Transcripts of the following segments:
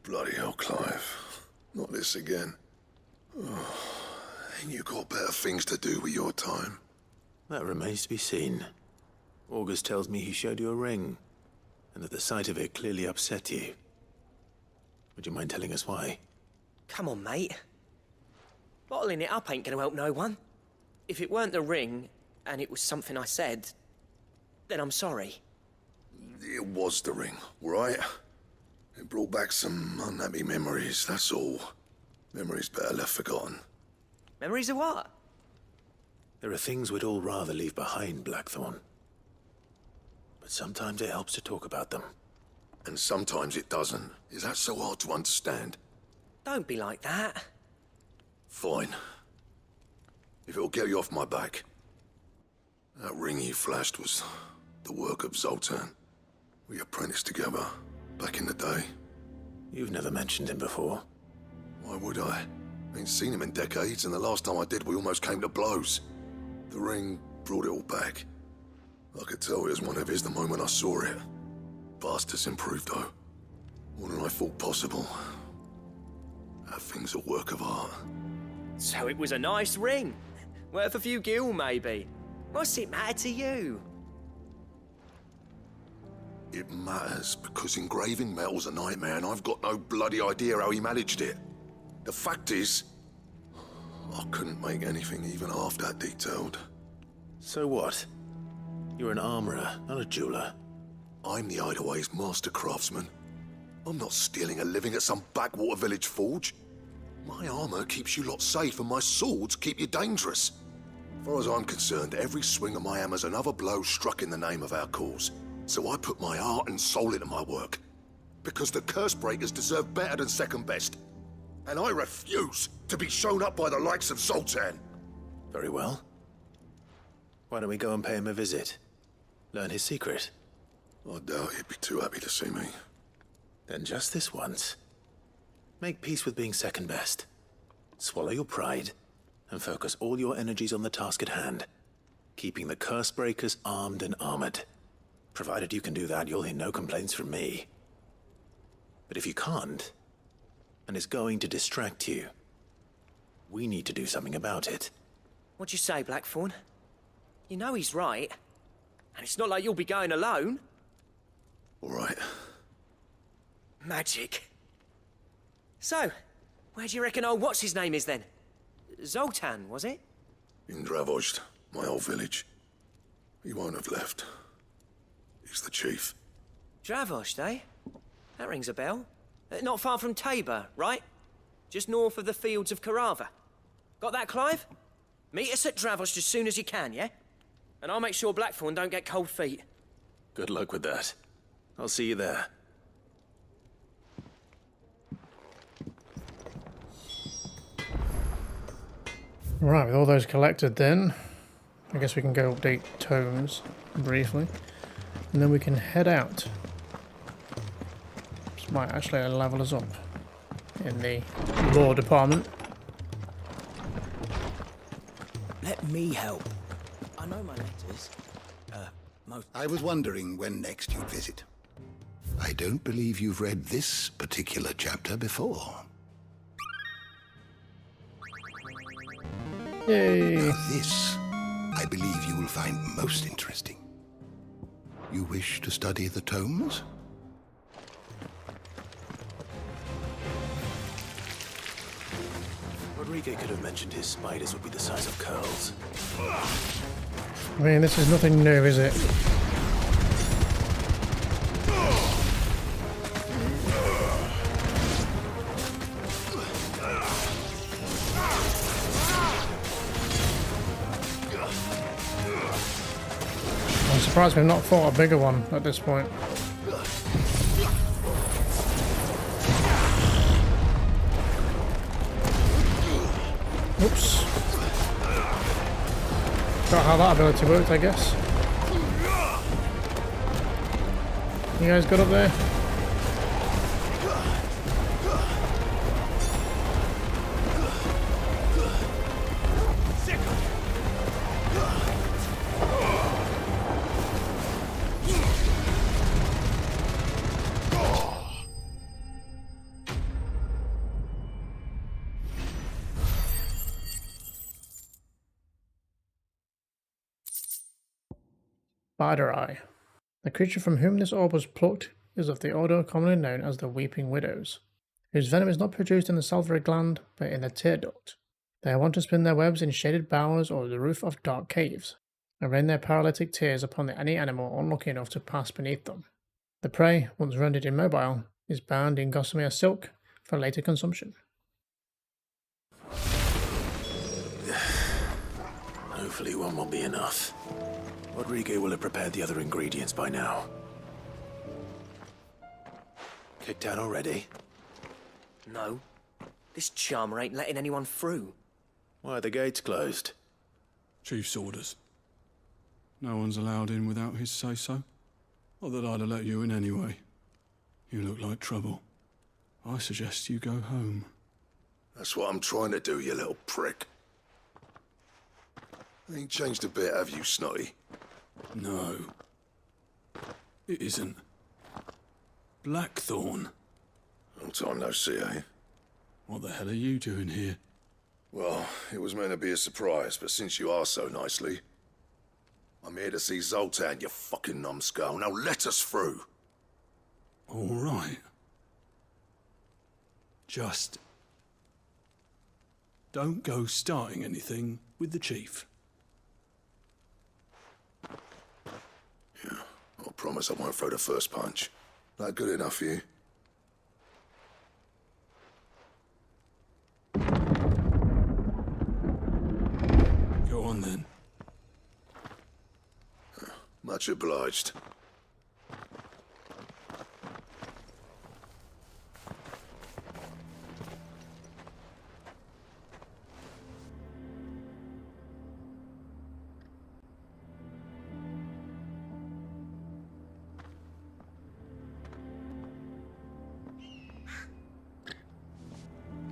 Bloody hell, Clive. Not this again. Ain't you got better things to do with your time? That remains to be seen. August tells me he showed you a ring, and that the sight of it clearly upset you. Would you mind telling us why? Come on, mate. Bottling it up ain't gonna help no one. If it weren't the ring, and it was something I said, then I'm sorry. It was the ring, right? It brought back some unhappy memories, that's all. Memories better left forgotten. Memories of what? There are things we'd all rather leave behind, Blackthorn. But sometimes it helps to talk about them. And sometimes it doesn't. Is that so hard to understand? Don't be like that. Fine. If it'll get you off my back. That ring you flashed was the work of Zoltan. We apprenticed together, back in the day. You've never mentioned him before. Why would I? Ain't seen him in decades, and the last time I did, we almost came to blows. The ring brought it all back. I could tell it was one of his the moment I saw it. Vast has improved, though. More than I thought possible. That thing's a work of art. So it was a nice ring. Worth a few gil, maybe. What's it matter to you? It matters because engraving metal's a nightmare, and I've got no bloody idea how he managed it. The fact is, I couldn't make anything even half that detailed. So what? You're an armorer, not a jeweler. I'm the Hideaway's master craftsman. I'm not stealing a living at some backwater village forge. My armor keeps you lot safe, and my swords keep you dangerous. As far as I'm concerned, every swing of my hammer's another blow struck in the name of our cause. So I put my heart and soul into my work. Because the curse breakers deserve better than second best. And I refuse to be shown up by the likes of Zoltan. Very well. Why don't we go and pay him a visit? Learn his secret. I doubt he'd be too happy to see me. Then just this once. Make peace with being second best. Swallow your pride, and focus all your energies on the task at hand. Keeping the curse breakers armed and armored. Provided you can do that, you'll hear no complaints from me. But if you can't, and it's going to distract you, we need to do something about it. What'd you say, Blackthorn? You know he's right. And it's not like you'll be going alone. All right. Magic. So, where do you reckon old what's-his-name is then? Zoltan, was it? In Dravozd, my old village. He won't have left. He's the chief. Dravozd, eh? That rings a bell. Not far from Tabor, right? Just north of the fields of Carava. Got that, Clive? Meet us at Dravozd as soon as you can, yeah? And I'll make sure Blackthorn don't get cold feet. Good luck with that. I'll see you there. Right, with all those collected then, I guess we can go update tomes briefly. And then we can head out. This might actually level us up in the law department. Let me help. I know my letters. I was wondering when next you'd visit. I don't believe you've read this particular chapter before. Yay! Now this, I believe you will find most interesting. You wish to study the tomes? Rodriguez could have mentioned his spiders would be the size of curls. I mean, this is nothing new, is it? I'm surprised we've not fought a bigger one at this point. Oops. Got how that ability worked, I guess. You guys got up there? Spider Eye. The creature from whom this orb was plucked is of the order commonly known as the Weeping Widows, whose venom is not produced in the salivary gland, but in the tear duct. They are wont to spin their webs in shaded bowers or the roof of dark caves, and rain their paralytic tears upon any animal unlucky enough to pass beneath them. The prey, once rendered immobile, is bound in gossamer silk for later consumption. Hopefully one will be enough. Rodrigo will have prepared the other ingredients by now. Kicked out already? No. This charmer ain't letting anyone through. Why are the gates closed? Chief's orders. No one's allowed in without his say-so. Not that I'd have let you in anyway. You look like trouble. I suggest you go home. That's what I'm trying to do, you little prick. Ain't changed a bit, have you, Snotty? No. It isn't. Blackthorn. Long time no see, eh? What the hell are you doing here? Well, it was meant to be a surprise, but since you are so nicely, I'm here to see Zoltan, you fucking numbskull. Now let us through. All right. Just don't go starting anything with the chief. Yeah, I promise I won't throw the first punch. That good enough for you? Go on then. Much obliged.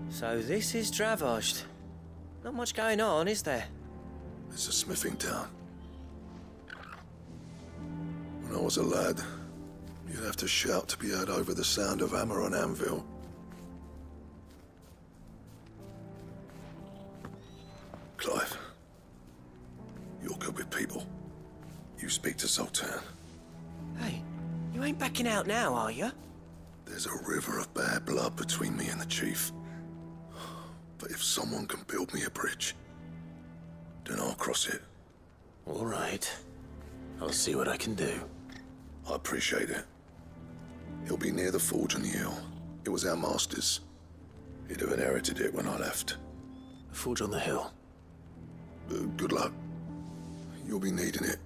So this is Dravosht. Not much going on, is there? It's a smithing town. When I was a lad, you'd have to shout to be heard over the sound of hammer on anvil. Clive, you're good with people. You speak to Zoltan. Hey, you ain't backing out now, are you? There's a river of bad blood between me and the chief. But if someone can build me a bridge, then I'll cross it. All right. I'll see what I can do. I appreciate it. He'll be near the forge on the hill. It was our master's. He'd have inherited it when I left. The forge on the hill. Good luck. You'll be needing it.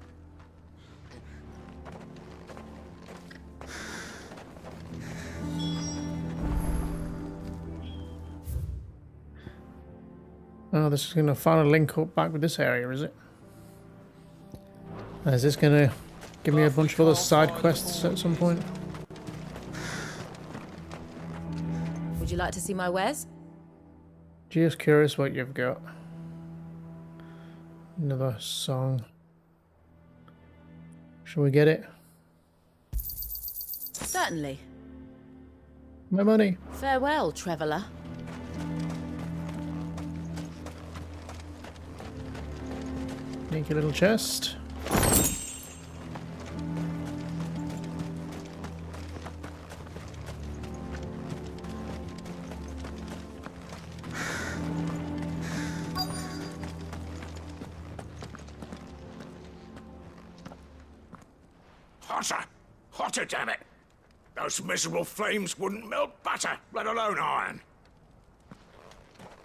Oh, this is going to finally link up back with this area, is it? And is this going to give me a bunch of other side quests at some point? Would you like to see my wares? Just curious what you've got. Another song. Shall we get it? Certainly. My money. Farewell, traveller. Sneaky little chest. Hotter! Hotter, damn it! Those miserable flames wouldn't melt butter, let alone iron.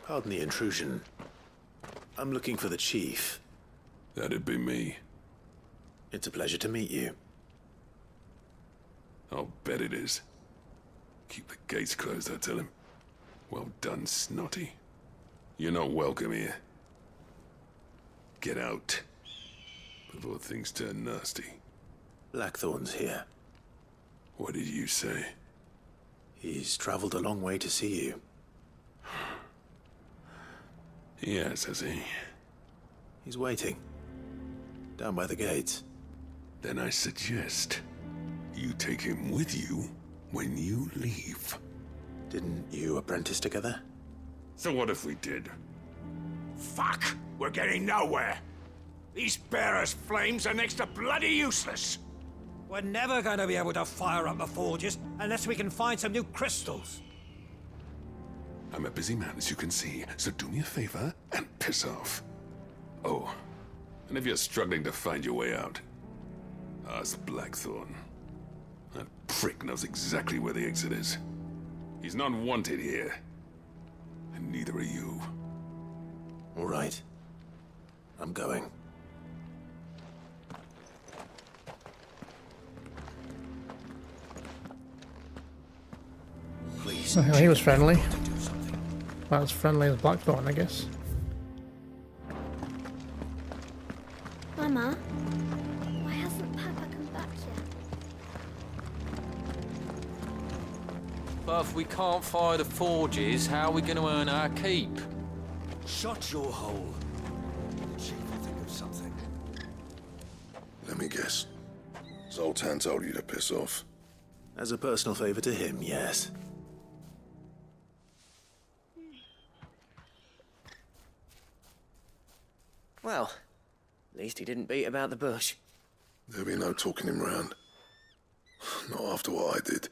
Pardon the intrusion. I'm looking for the chief. That'd be me. It's a pleasure to meet you. I'll bet it is. Keep the gates closed, I tell him. Well done, Snotty. You're not welcome here. Get out. Before things turn nasty. Blackthorn's here. What did you say? He's traveled a long way to see you. Yes, has he? He's waiting. Down by the gates. Then I suggest you take him with you when you leave. Didn't you apprentice together? So what if we did? Fuck! We're getting nowhere! These bearers' flames are next to bloody useless. We're never going to be able to fire up the forges unless we can find some new crystals. I'm a busy man, as you can see, so do me a favor and piss off. Oh, and if you're struggling to find your way out, ask Blackthorn. That prick knows exactly where the exit is. He's not wanted here. And neither are you. All right. I'm going. Please. Oh, he was friendly. About as friendly as Blackthorn, I guess. Mama, why hasn't Papa come back yet? But if we can't fire the forges, how are we going to earn our keep? Shut your hole. The chief will think of something. Let me guess. Zoltan told you to piss off. As a personal favor to him, yes. Well, at least he didn't beat about the bush. There'll be no talking him round. Not after what I did.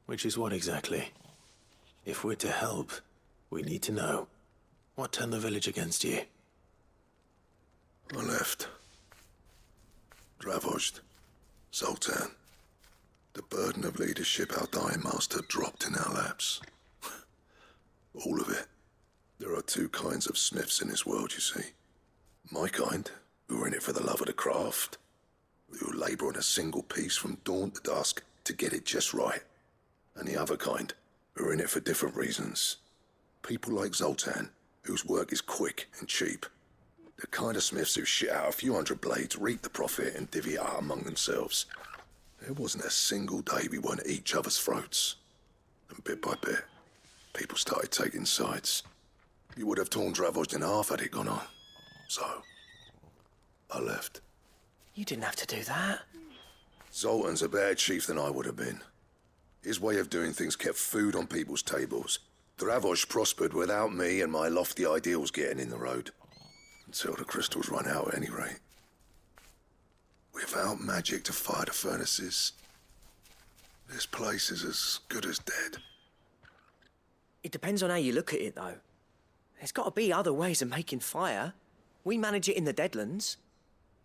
Which is what exactly? If we're to help, we need to know. What turned the village against you? I left. Dravozd. Zoltan. The burden of leadership our dying master dropped in our laps. All of it. There are two kinds of smiths in this world, you see. My kind, who are in it for the love of the craft, who labour on a single piece from dawn to dusk to get it just right. And the other kind, who are in it for different reasons. People like Zoltan, whose work is quick and cheap. The kind of smiths who shit out a few hundred blades, reap the profit, and divvy it out among themselves. There wasn't a single day we weren't at each other's throats. And bit by bit, people started taking sides. You would have torn Dravozd in half had it gone on. So, I left. You didn't have to do that. Zoltan's a better chief than I would have been. His way of doing things kept food on people's tables. Dravozd prospered without me and my lofty ideals getting in the road. Until the crystals run out at any rate. Without magic to fire the furnaces, this place is as good as dead. It depends on how you look at it, though. There's got to be other ways of making fire. We manage it in the Deadlands.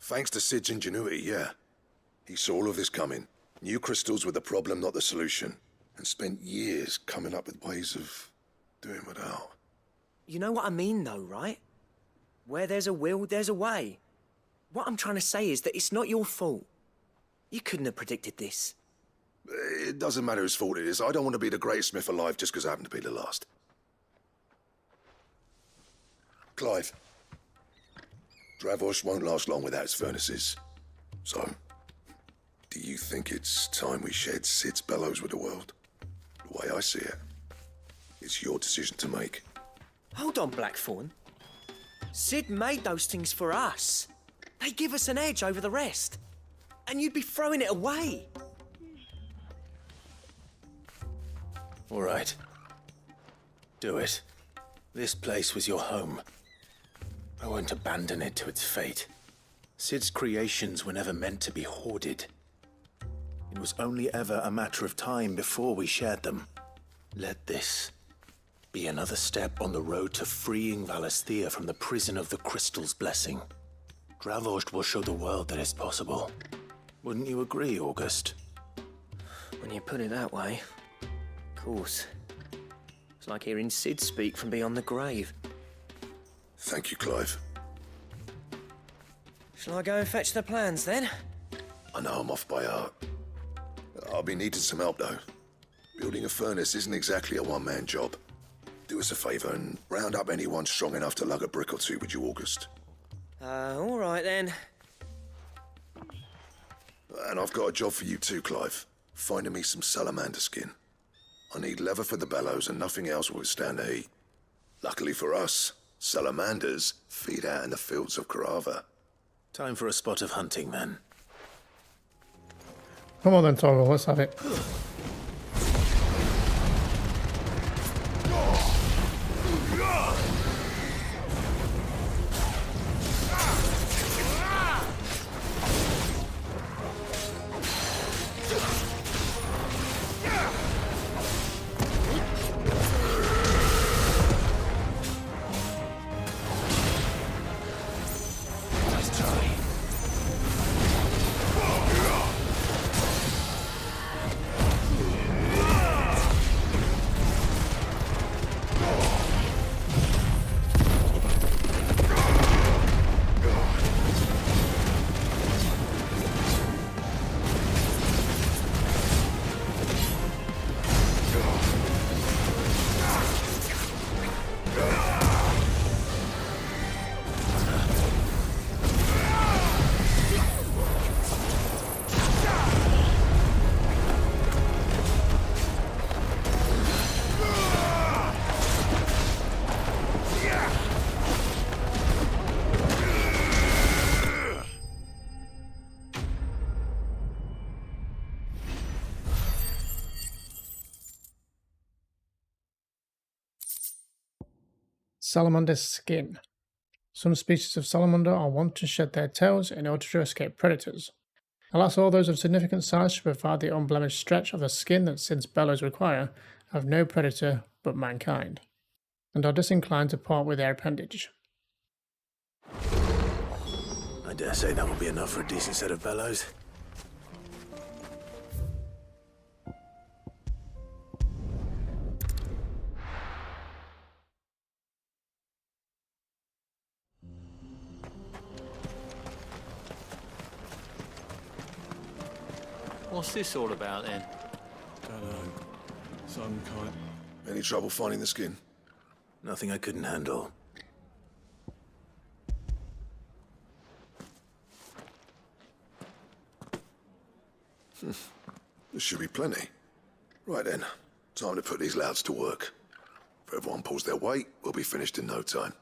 Thanks to Sid's ingenuity, yeah. He saw all of this coming. Knew crystals were the problem, not the solution. And spent years coming up with ways of doing without. You know what I mean, though, right? Where there's a will, there's a way. What I'm trying to say is that it's not your fault. You couldn't have predicted this. It doesn't matter whose fault it is. I don't want to be the greatest smith alive just because I happen to be the last. Clive. Dravozd won't last long without its furnaces. So, do you think it's time we shared Sid's bellows with the world? The way I see it, it's your decision to make. Hold on, Blackthorn. Sid made those things for us. They give us an edge over the rest. And you'd be throwing it away. All right. Do it. This place was your home. I won't abandon it to its fate. Sid's creations were never meant to be hoarded. It was only ever a matter of time before we shared them. Let this be another step on the road to freeing Valisthea from the prison of the Crystal's blessing. Dravozd will show the world that it's possible. Wouldn't you agree, August? When you put it that way, of course. It's like hearing Sid speak from beyond the grave. Thank you, Clive. Shall I go and fetch the plans, then? I know I'm off by heart. I'll be needing some help, though. Building a furnace isn't exactly a one-man job. Do us a favour and round up anyone strong enough to lug a brick or two with you, August. All right, then. And I've got a job for you too, Clive. Finding me some salamander skin. I need leather for the bellows and nothing else will withstand the heat. Luckily for us, salamanders feed out in the fields of Carava. Time for a spot of hunting, then. Come on then, Torgal, let's have it. salamander skin. Some species of salamander are wont to shed their tails in order to escape predators. Alas, all those of significant size to provide the unblemished stretch of the skin that Sid's bellows require have no predator but mankind, and are disinclined to part with their appendage. I dare say that will be enough for a decent set of bellows. What's this all about then? Dunno. Some kind. Any trouble finding the skin? Nothing I couldn't handle. There should be plenty. Right then, time to put these louds to work. If everyone pulls their weight, we'll be finished in no time.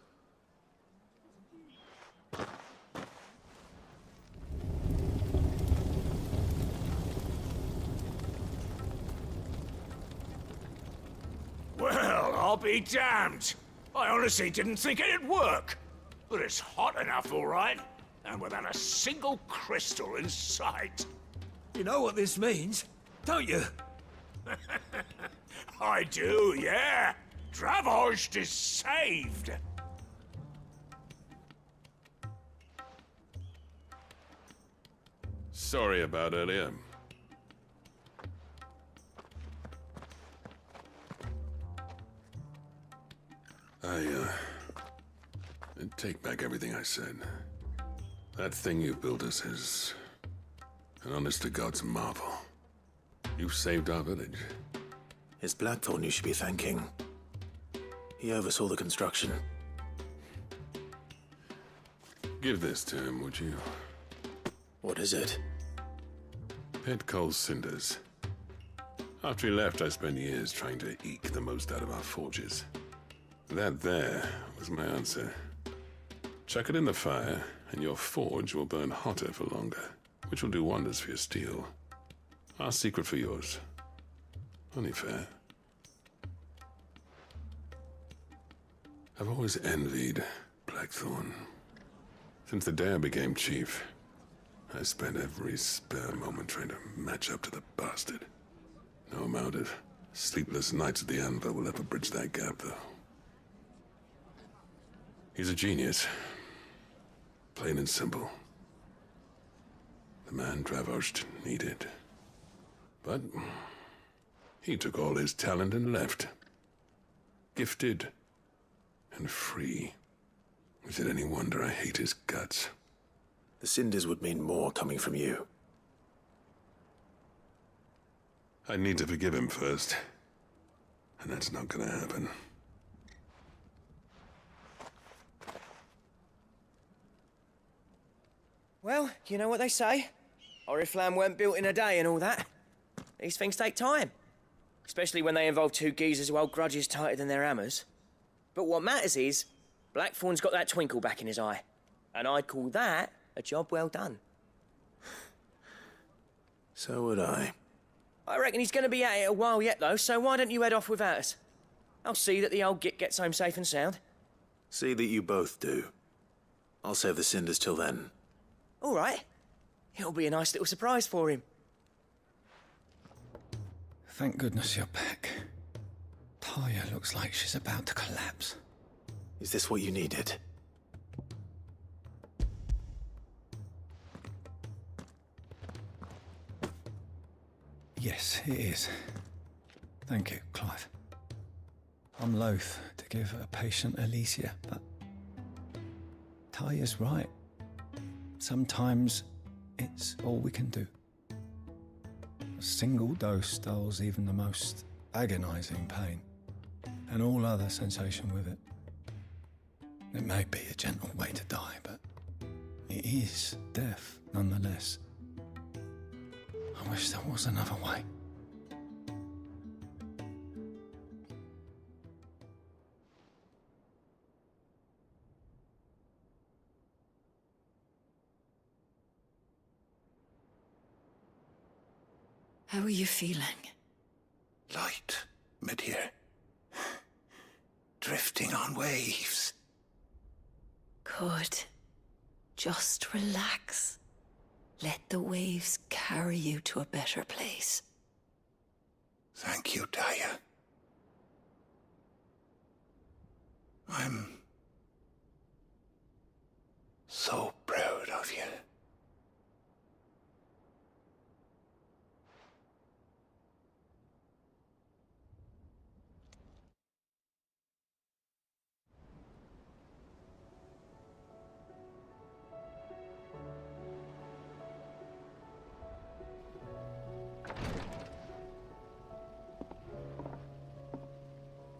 Well, I'll be damned. I honestly didn't think it'd work. But it's hot enough, all right. And without a single crystal in sight. You know what this means, don't you? I do, yeah. Dravost is saved. Sorry about earlier. I take back everything I said. That thing you built us is an honest-to-God's marvel. You've saved our village. It's Blackthorn you should be thanking. He oversaw the construction. Give this to him, would you? What is it? Pit coal cinders. After he left, I spent years trying to eke the most out of our forges. That there was my answer. Chuck it in the fire, and your forge will burn hotter for longer, which will do wonders for your steel. Our secret for yours. Only fair. I've always envied Blackthorn. Since the day I became chief, I spent every spare moment trying to match up to the bastard. No amount of sleepless nights at the anvil will ever bridge that gap, though. He's a genius. Plain and simple. The man Dravost needed. But he took all his talent and left. Gifted and free. Is it any wonder I hate his guts? The cinders would mean more coming from you. I need to forgive him first. And that's not gonna happen. Well, you know what they say. Oriflamme weren't built in a day and all that. These things take time. Especially when they involve two geezers who hold grudges tighter than their hammers. But what matters is, Blackthorn's got that twinkle back in his eye. And I'd call that a job well done. So would I. I reckon he's going to be at it a while yet, though, so why don't you head off without us? I'll see that the old git gets home safe and sound. See that you both do. I'll save the cinders till then. All right. It'll be a nice little surprise for him. Thank goodness you're back. Taya looks like she's about to collapse. Is this what you needed? Yes, it is. Thank you, Clive. I'm loath to give a patient Alicia, but Taya's right. Sometimes it's all we can do. A single dose dulls even the most agonizing pain, and all other sensation with it. It may be a gentle way to die, but it is death nonetheless. I wish there was another way. How are you feeling? Light, mid here. Drifting on waves. good. Just relax. Let the waves carry you to a better place. Thank you, Daya. I'm so proud of you.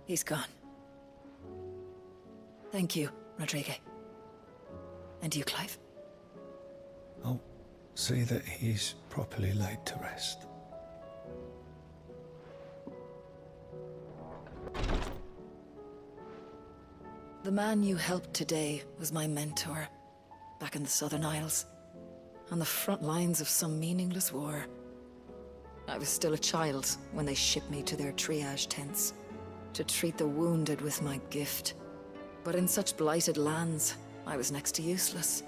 He's gone. Thank you, Rodrigue. And you, Clive. I'll see that he's properly laid to rest. The man you helped today was my mentor, back in the Southern Isles, on the front lines of some meaningless war. I was still a child when they shipped me to their triage tents, to treat the wounded with my gift. But in such blighted lands, I was next to useless.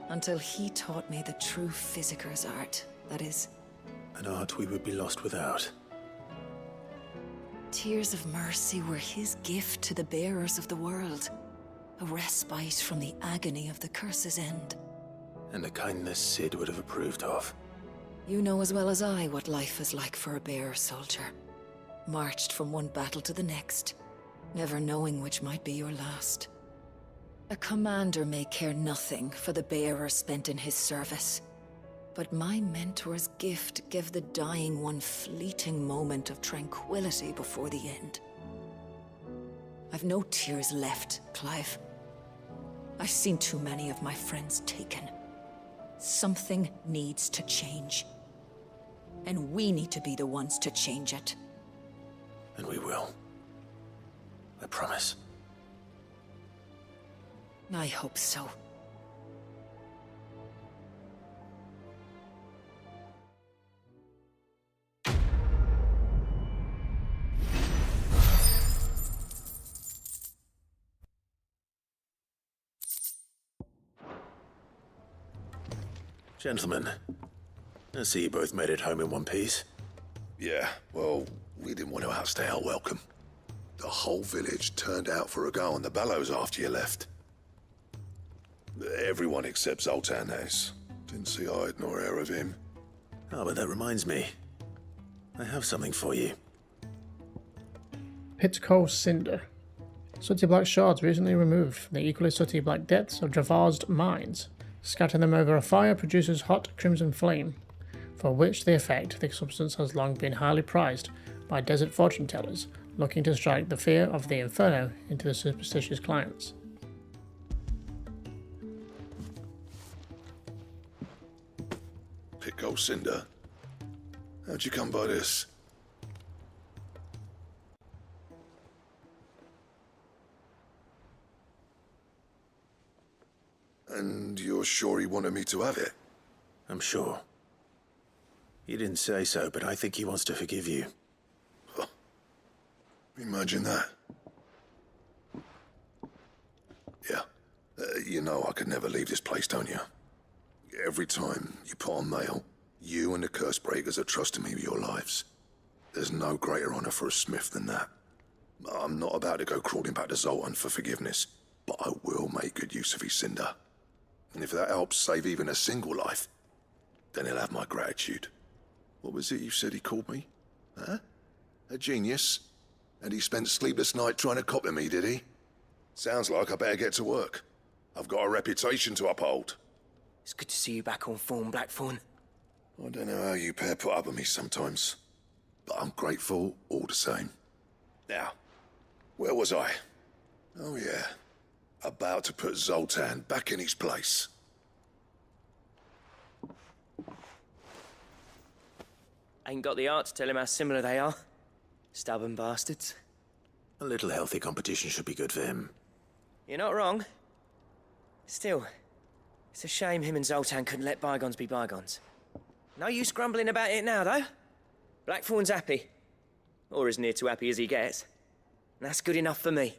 Until he taught me the true physicker's art, that is... An art we would be lost without. Tears of mercy were his gift to the bearers of the world. A respite from the agony of the curse's end. And a kindness Sid would have approved of. You know as well as I what life is like for a bearer soldier. Marched from one battle to the next, never knowing which might be your last. A commander may care nothing for the bearer spent in his service, but my mentor's gift gave the dying one fleeting moment of tranquility before the end. I've no tears left, Clive. I've seen too many of my friends taken. Something needs to change. And we need to be the ones to change it. And we will. I promise. I hope so. Gentlemen, I see you both made it home in one piece. Yeah, well, we didn't want to outstay our welcome. The whole village turned out for a go on the bellows after you left. Everyone except Zoltan has. Didn't see hide nor hair of him. Oh, but that reminds me. I have something for you. Pit Coal Cinder. Sooty black shards recently removed from the equally sooty black depths of Dravarsd mines. Scattering them over a fire produces hot crimson flame, for which the effect the substance has long been highly prized by desert fortune tellers looking to strike the fear of the inferno into the superstitious clients. Pit Coal Cinder? How'd you come by this? And you're sure he wanted me to have it? I'm sure. You didn't say so, but I think he wants to forgive you. Huh. Imagine that. Yeah. You know I could never leave this place, don't you? Every time you put on mail, you and the curse breakers are trusting me with your lives. There's no greater honor for a smith than that. I'm not about to go crawling back to Zoltan for forgiveness, but I will make good use of his cinder. And if that helps save even a single life, then he'll have my gratitude. What was it you said he called me? Huh? A genius? And he spent sleepless night trying to copy me, did he? Sounds like I better get to work. I've got a reputation to uphold. It's good to see you back on form, Blackthorn. I don't know how you pair put up with me sometimes, but I'm grateful all the same. Now, where was I? Oh yeah, about to put Zoltan back in his place. Ain't got the art to tell him how similar they are. Stubborn bastards. A little healthy competition should be good for him. You're not wrong. Still, it's a shame him and Zoltan couldn't let bygones be bygones. No use grumbling about it now, though. Blackthorn's happy. Or as near to happy as he gets. And that's good enough for me.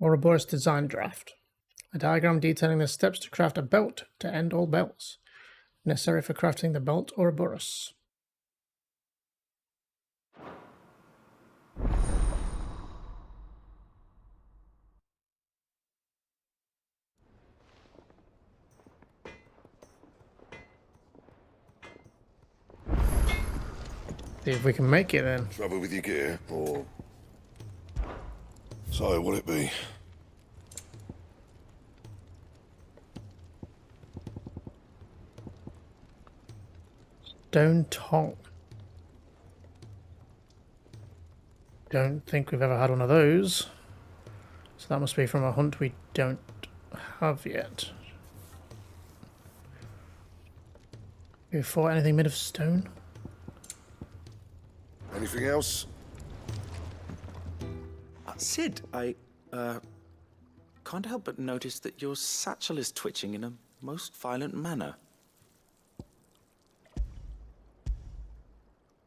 Ouroboros design draft. A diagram detailing the steps to craft a belt to end all belts, necessary for crafting the belt Ouroboros. See if we can make it then. Trouble with your gear, or... So, what'll it be? Stone tong. Don't think we've ever had one of those. So that must be from a hunt we don't have yet. We fought anything made of stone? Anything else? Sid, I can't help but notice that your satchel is twitching in a most violent manner.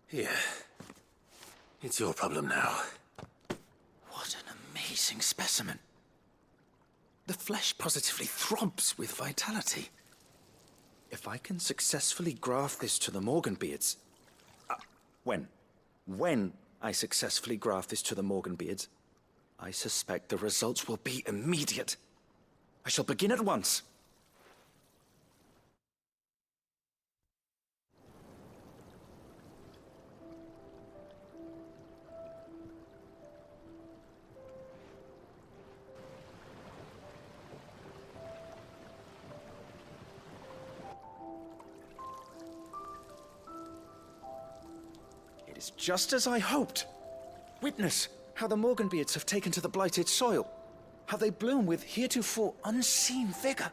Here. It's your problem now. What an amazing specimen. The flesh positively throbs with vitality. If I can successfully graft this to the Morganbeards... When I successfully graft this to the Morganbeards, I suspect the results will be immediate. I shall begin at once. It is just as I hoped. Witness how the Morganbeards have taken to the blighted soil. How they bloom with heretofore unseen vigor.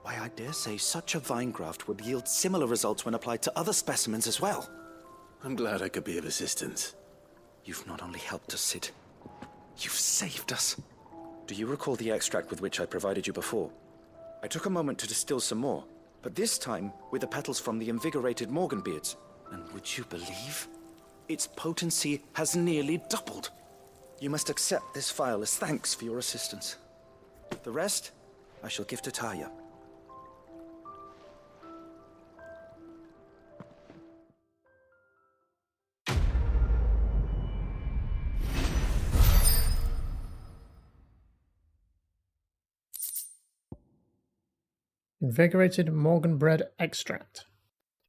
Why, I dare say such a vine graft would yield similar results when applied to other specimens as well. I'm glad I could be of assistance. You've not only helped us, Sid. You've saved us. Do you recall the extract with which I provided you before? I took a moment to distill some more, but this time with the petals from the invigorated Morganbeards. And would you believe? Its potency has nearly doubled. You must accept this vial as thanks for your assistance. The rest, I shall give to Taya. Invigorated Morganbread extract.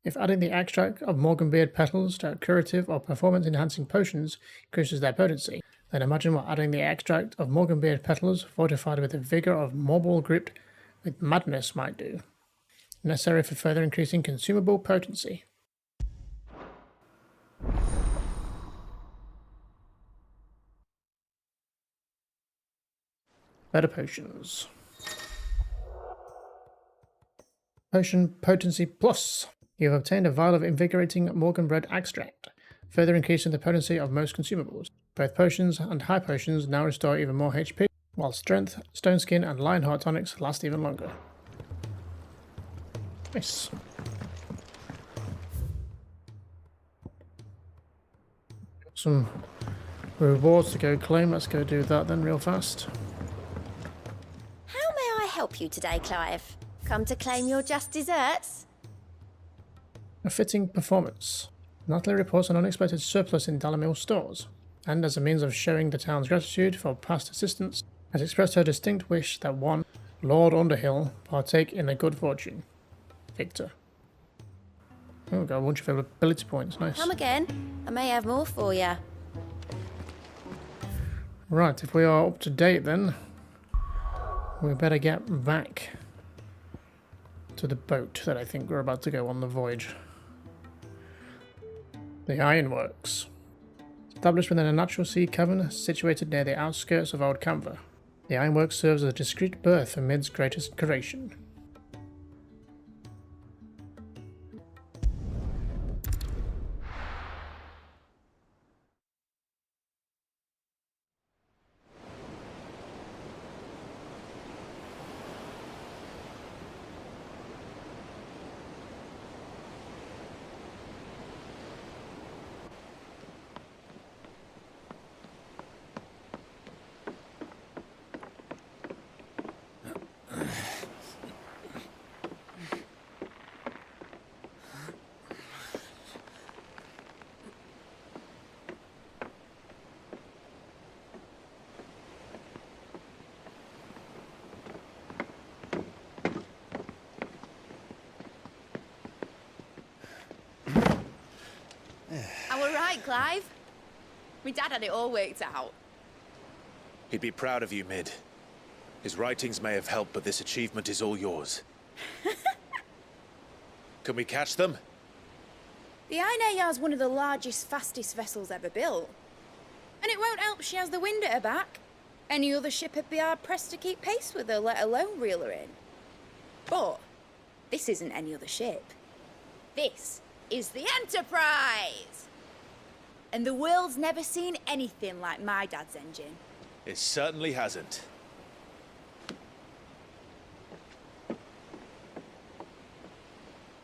If adding the extract of Morganbeard petals to curative or performance-enhancing potions increases their potency, then imagine what adding the extract of Morganbeard petals fortified with the vigor of Morbol gripped with madness might do. Necessary for further increasing consumable potency. Better potions. Potion Potency Plus. You have obtained a vial of invigorating Morganbread extract, further increasing the potency of most consumables. Both potions and high potions now restore even more HP, while strength, stone skin, and lionheart tonics last even longer. Nice. Some rewards to go claim. Let's go do that then real fast. How may I help you today, Clive? Come to claim your just desserts? A fitting performance. Natalie reports an unexpected surplus in Dalamil stores, and as a means of showing the town's gratitude for past assistance, has expressed her distinct wish that one, Lord Underhill, partake in the good fortune. Victor. Oh, we've got a bunch of ability points, nice. Come again. I may have more for you. Right, if we are up to date then, we better get back to the boat that I think we're about to go on the voyage. The Ironworks. Established within a natural sea cavern situated near the outskirts of Old Canver, the Ironworks serves as a discreet berth for Mid's greatest creation. Clive. My dad had it all worked out. He'd be proud of you, Mid. His writings may have helped, but this achievement is all yours. Can we catch them? The Aina is one of the largest, fastest vessels ever built. And it won't help she has the wind at her back. Any other ship would be hard-pressed to keep pace with her, let alone reel her in. But this isn't any other ship. This is the Enterprise! And the world's never seen anything like my dad's engine. It certainly hasn't.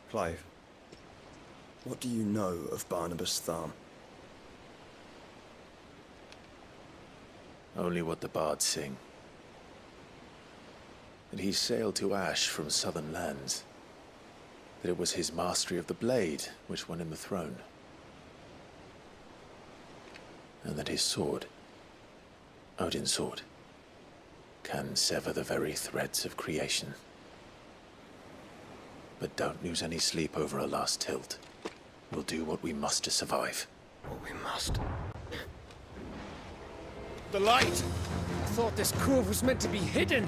Clive, what do you know of Barnabas Tharm? Only what the bards sing. That he sailed to Ash from southern lands. That it was his mastery of the blade which won him the throne. And that his sword, Odin's sword, can sever the very threads of creation. But don't lose any sleep over a last tilt. We'll do what we must to survive. What we must. The light! I thought this cove was meant to be hidden.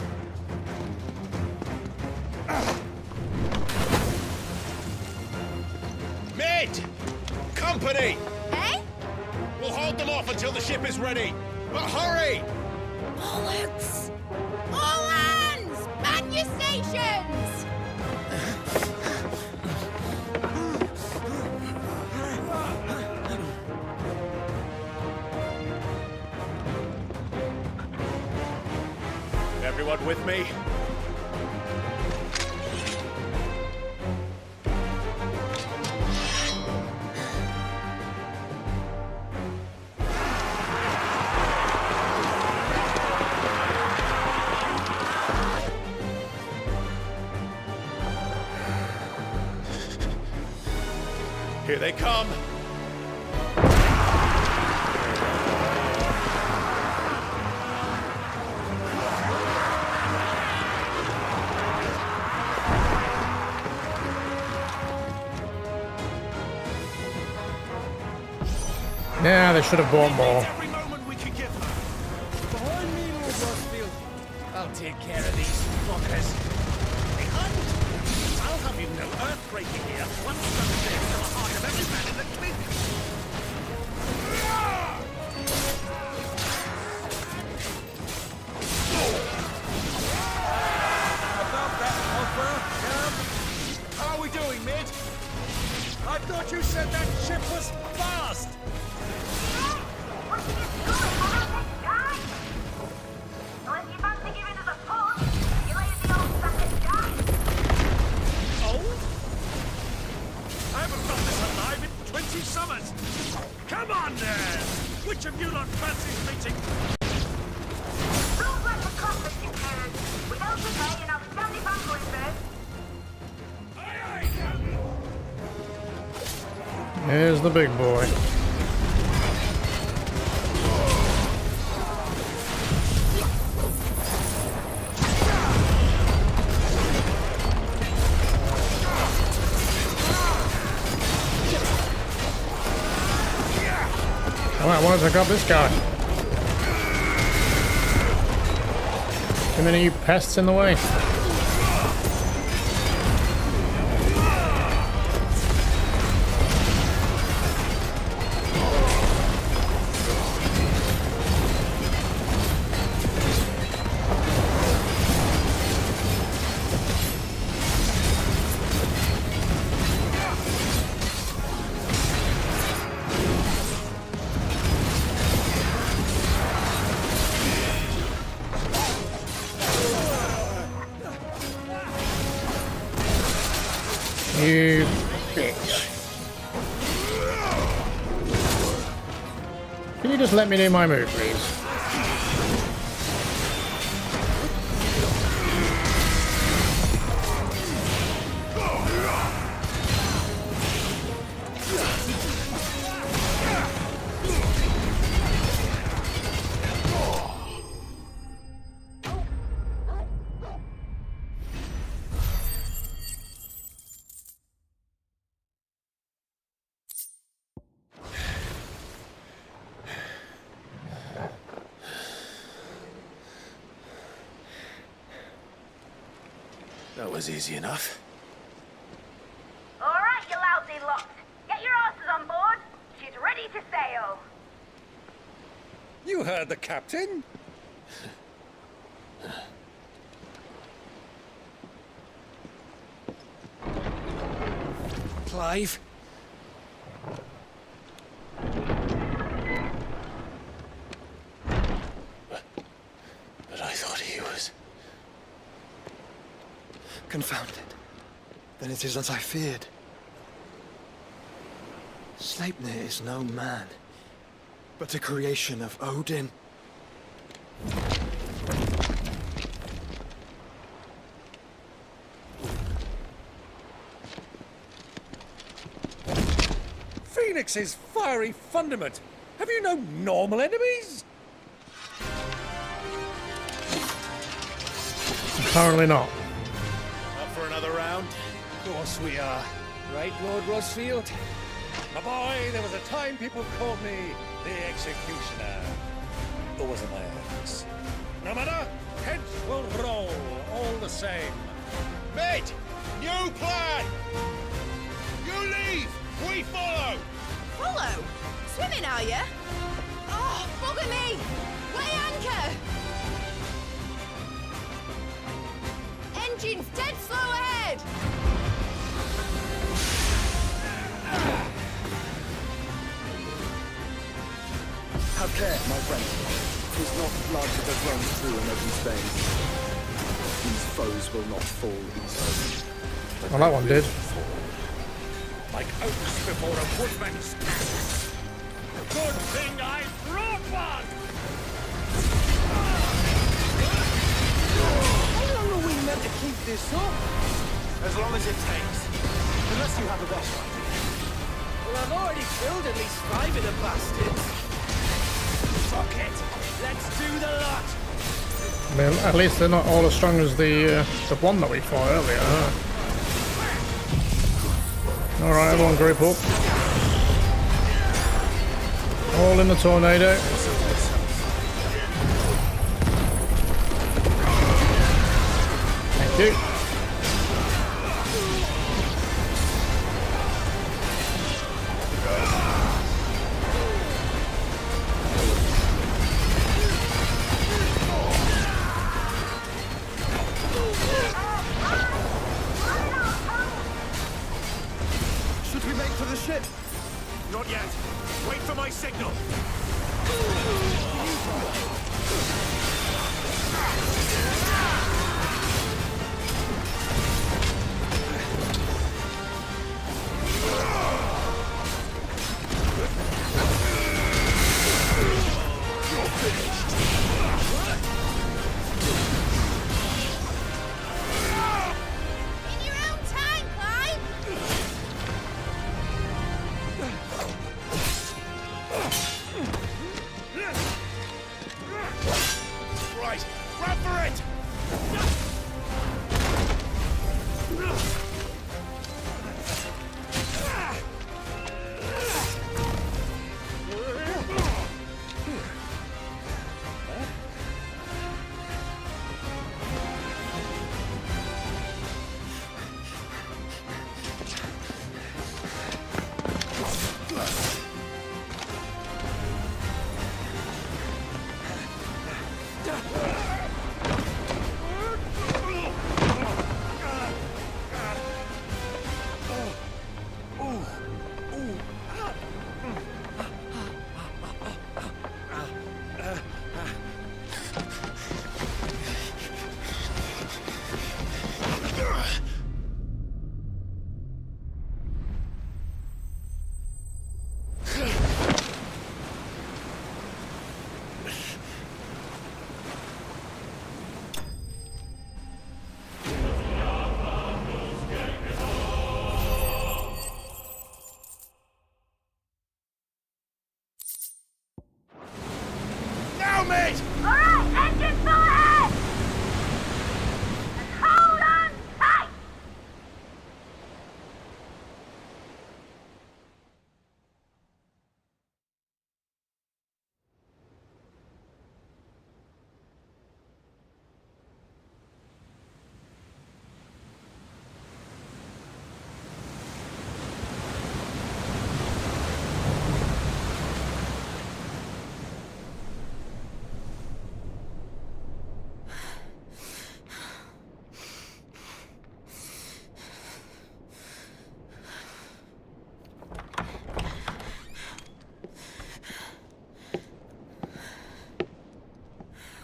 Mid! Company! Eh? We'll hold them off until the ship is ready. But hurry! Bollocks! All hands! Man your stations! Everyone with me? Here they come! Yeah, they should have bought more. Every moment we can get her. Behind me, Lord Rossfield. I'll take care of these fuckers. Behind? I'll have you know earthquaking here. One sudden thing to the heart of every man in the clink. About that offer, How are we doing, Mid? I thought you said that ship was fast. Summers! Come on there! Which of you lot fancies meeting? Don't let the coffin get carried. Without the pay and outstanding banquet first. Here's the big boy. Alright, why don't I grab this guy? Too many of you pests in the way. You bitch. Can you just let me do my move, please? That was easy enough. All right, you lousy lot. Get your asses on board. She's ready to sail. You heard the captain. Clive. But I thought he was... Confounded. Then it is as I feared. Sleipnir is no man, but a creation of Odin. Phoenix's fiery fundament. Have you no normal enemies? Apparently not. Up for another round? Of course we are. Right, Lord Rosfield? My boy, there was a time people called me the Executioner. Or was it my axe? No matter, heads will roll all the same. Mate, new plan! You leave, we follow! Follow? Swimming, are you? Oh, bugger me! Weigh anchor! Engine's dead slow ahead! Have care, my friend. 'Tis not blood that has run through in every vein. These foes will not fall easily. Well, that one did. Like oats before a woodman's. Good thing I brought one! How long are we meant to keep this up? As long as it takes. Unless you have a better idea. Well, I've already killed at least 5 of the bastards. Fuck it. Let's do the lot. I mean, at least they're not all as strong as the one that we fought earlier. Huh? Alright, everyone group up. All in the tornado. Thank you. Should we make for the ship? Not yet. Wait for my signal. In your own time, Clive! Right, run for it!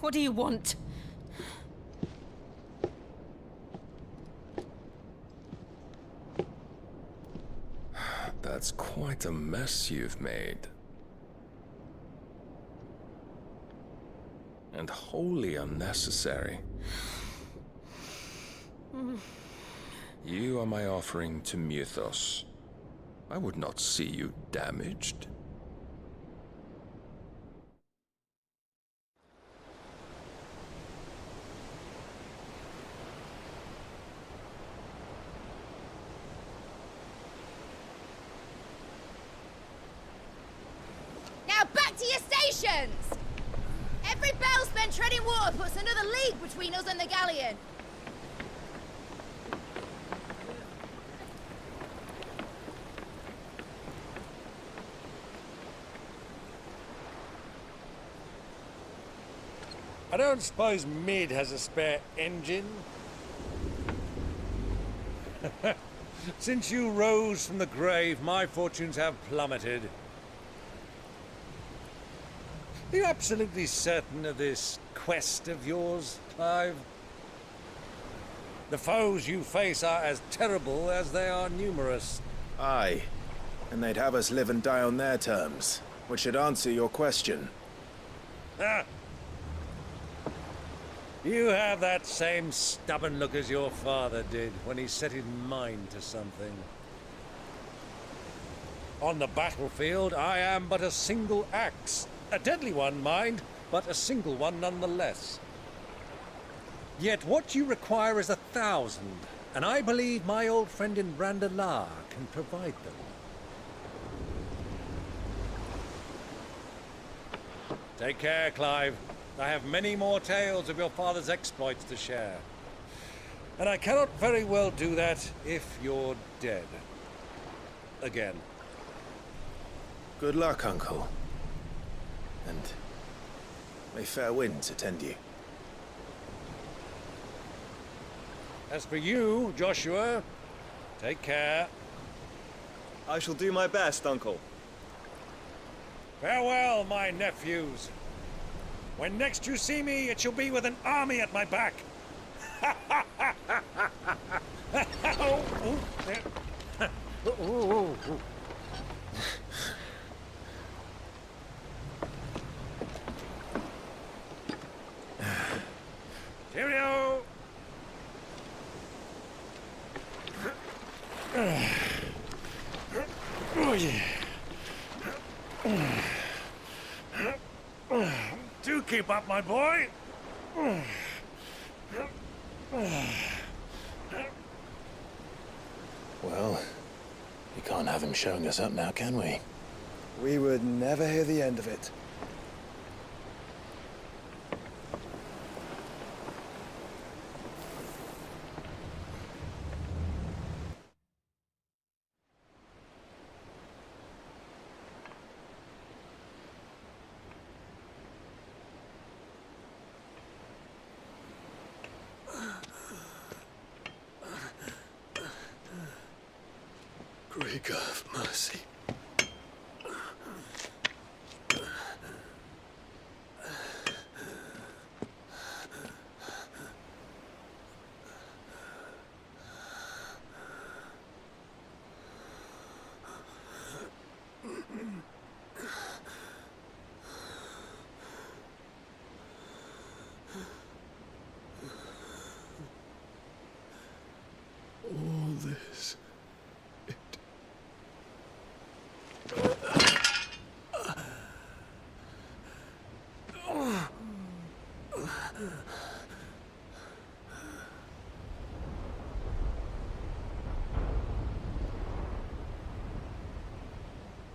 What do you want? That's quite a mess you've made. And wholly unnecessary. You are my offering to Mythos. I would not see you damaged. Now back to your stations! Every bell spent treading water puts another league between us and the galleon. I don't suppose Mid has a spare engine? Since you rose from the grave, my fortunes have plummeted. Are you absolutely certain of this quest of yours, Clive? The foes you face are as terrible as they are numerous. Aye. And they'd have us live and die on their terms, which should answer your question. Ah! You have that same stubborn look as your father did when he set his mind to something. On the battlefield, I am but a single axe. A deadly one, mind, but a single one nonetheless. Yet what you require is 1,000, and I believe my old friend in Randalar can provide them. Take care, Clive. I have many more tales of your father's exploits to share. And I cannot very well do that if you're dead. Again. Good luck, Uncle. And may fair winds attend you. As for you, Joshua, take care. I shall do my best, Uncle. Farewell, my nephews. When next you see me, it shall be with an army at my back. Cheerio! Oh, yeah. Do keep up, my boy. Well, we can't have him showing us up now, can we? We would never hear the end of it. Great God of mercy. All this.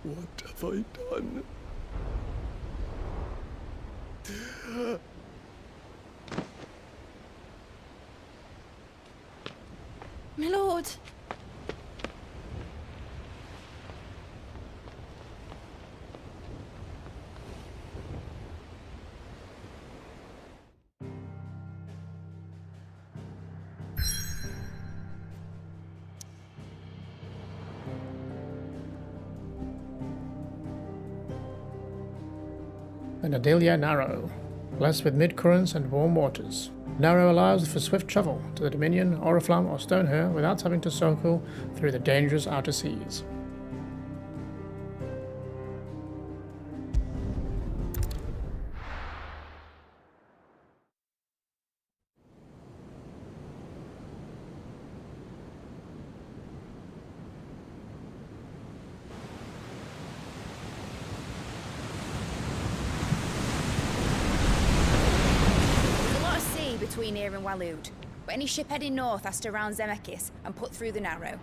What have I done? My lord. And Adelia Narrow. blessed with mid-currents and warm waters. Narrow allows for swift travel to the Dominion, Oriflamme or Stonehair without having to circle through the dangerous outer seas. Between here and Waloed, but any ship heading north has to round Zemeckis and put through the Narrow.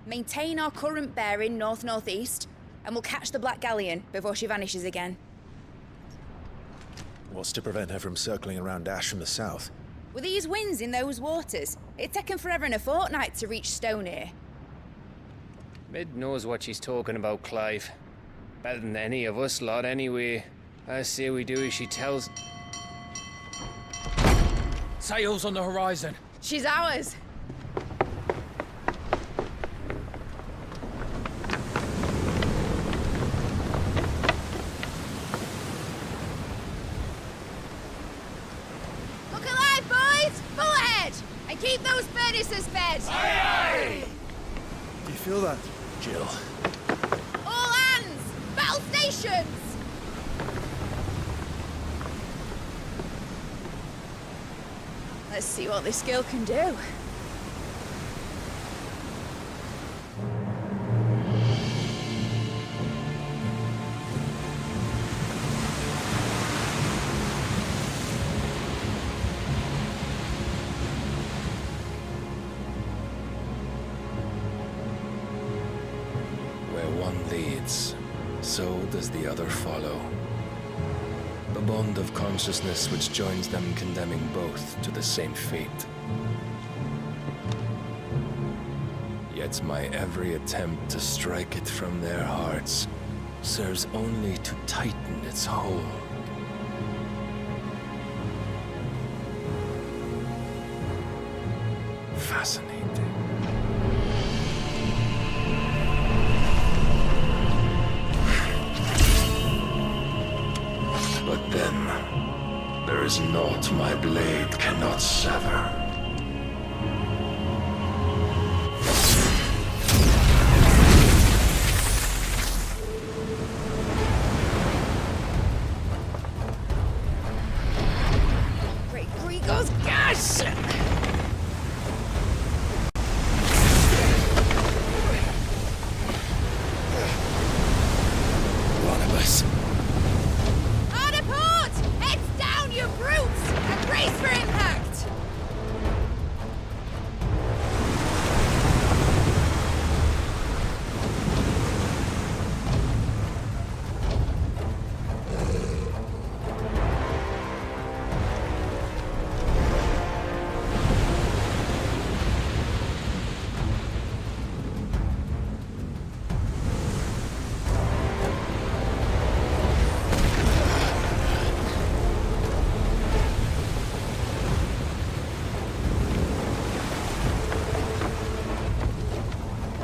Maintain our current bearing north-northeast, and we'll catch the Black Galleon before she vanishes again. What's to prevent her from circling around Ash from the south? With these winds in those waters, it'd taken forever and a fortnight to reach Stonehair. Mid knows what she's talking about, Clive. Better than any of us lot, anyway. I say we do as she tells. Sails on the horizon. She's ours. Look alive, boys! Full ahead! And keep those furnaces fed! Aye, aye! Do you feel that, Jill? All hands! Battle stations! Let's see what this girl can do. Where one leads, so does the other follow. The bond of consciousness which joins them condemning both to the same fate. Yet my every attempt to strike it from their hearts serves only to tighten its hold. Fascinating. But then, there is naught my blade cannot sever. Great Grigor's gas! One of us. Hard port! Heads down, you brutes! And brace for impact!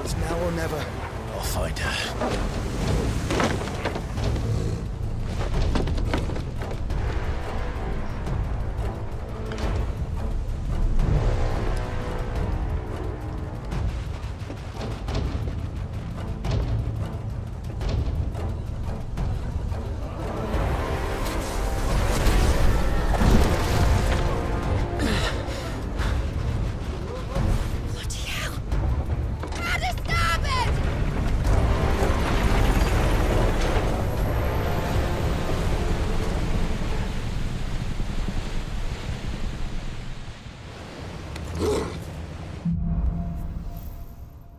It's now or never. I'll find her. Bloody hell! Hard to starboard!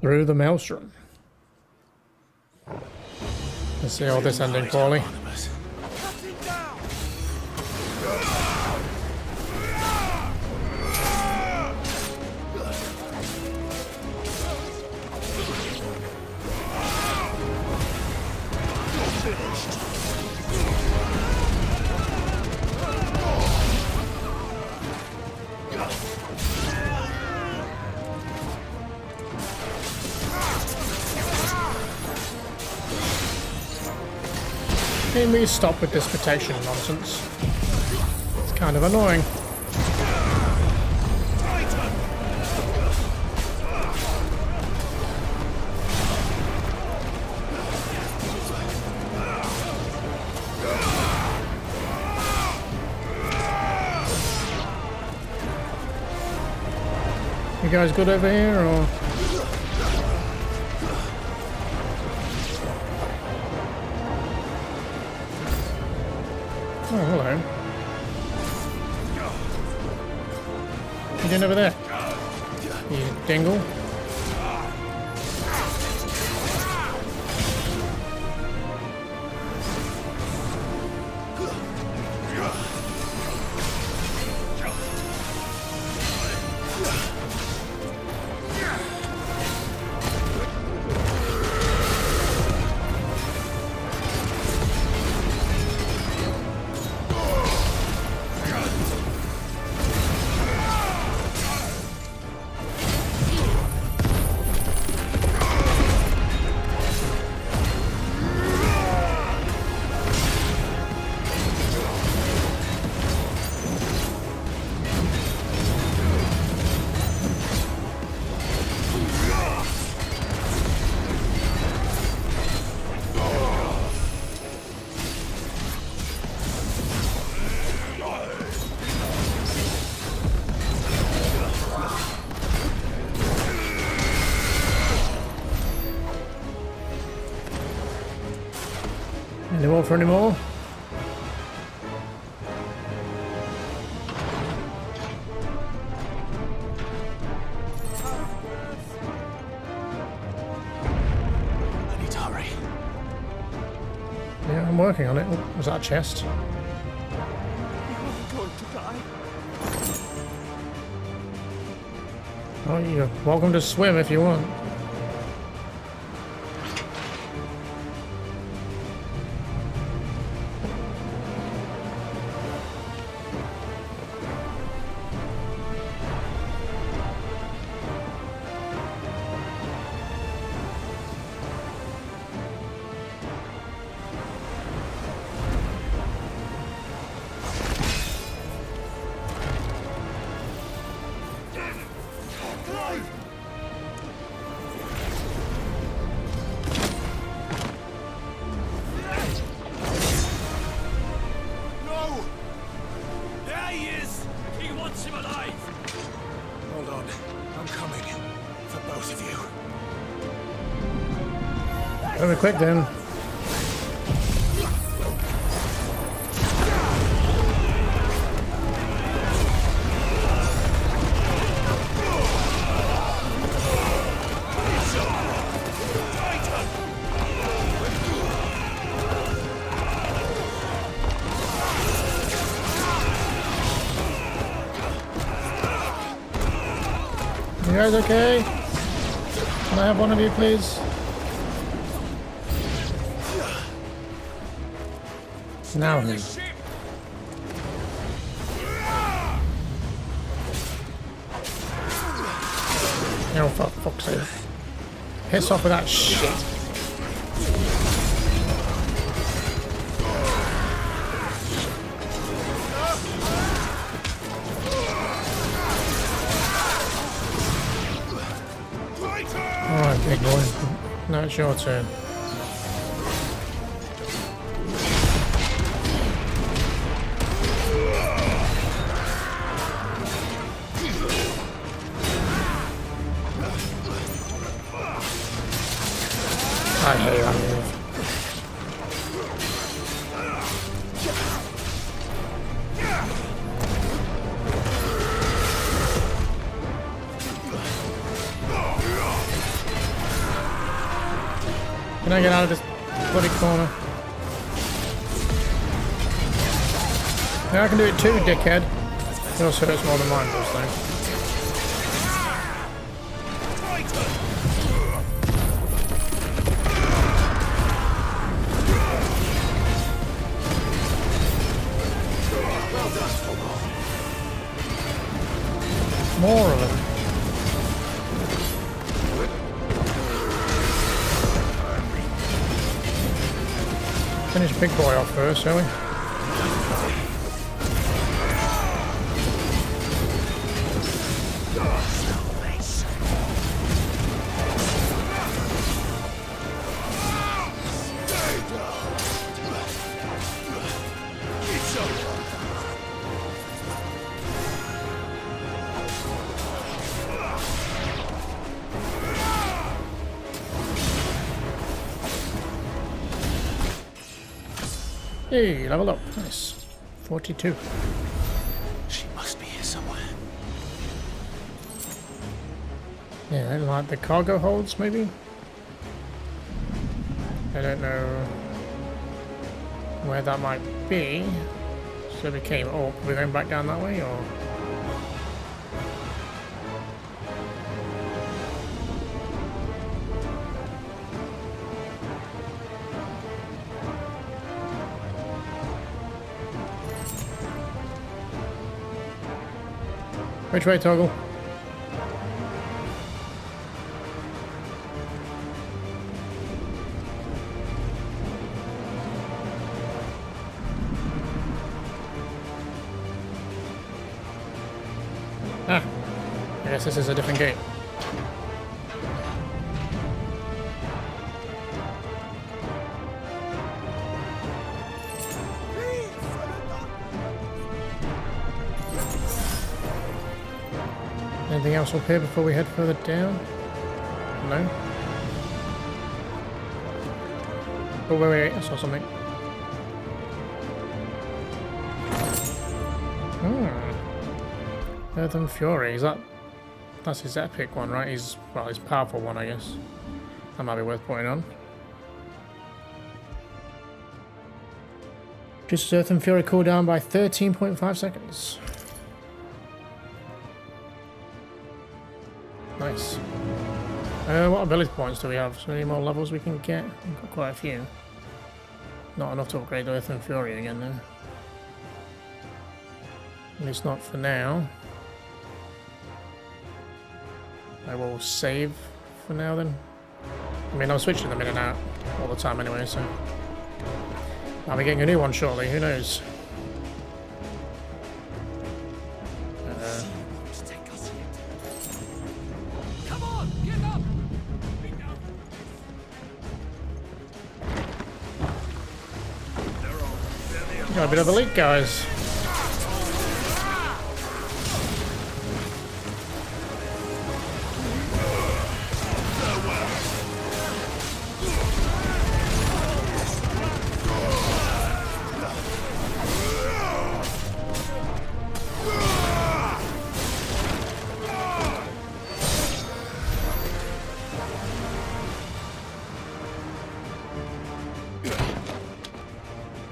Through the maelstrom. Let's see all this ending poorly. Can we stop with this protection nonsense? It's kind of annoying. You guys good over here, or? Oh, hello. What are you doing over there? You dingle? Any more for any more? I need to hurry. Yeah, I'm working on it. Oh, was that a chest? You're going to die. Oh, you're welcome to swim if you want. Very quick then. You guys okay? Can I have one of you, please? Now who? Oh, for fuck's sake. Piss off with that shit. Alright, big boy. Now it's your turn. I hate that move. Can I get out of this bloody corner? Yeah, I can do it too, dickhead. Yours hurts more than mine does, though. More of them. Finish big boy off first, shall we? Hey, level up. Nice. 42. She must be here somewhere. Yeah, like the cargo holds, maybe? I don't know where that might be. So we came up. We're going back down that way, or? Which way, Toggle? Ah, I guess this is a different gate. Anything else up here before we head further down? No? Oh, wait, I saw something. Earthen Fury, that's his epic one, right? Well, his powerful one, I guess. That might be worth putting on. Just Earthen Fury cooldown by 13.5 seconds. Nice. What ability points do we have? So any more levels we can get? We've got quite a few. Not enough to upgrade Earthen Fury again though. At least not for now. I will save for now then. I mean, I'm switching them in and out all the time anyway, so I'll be getting a new one shortly, who knows? Got a bit of a leak, guys.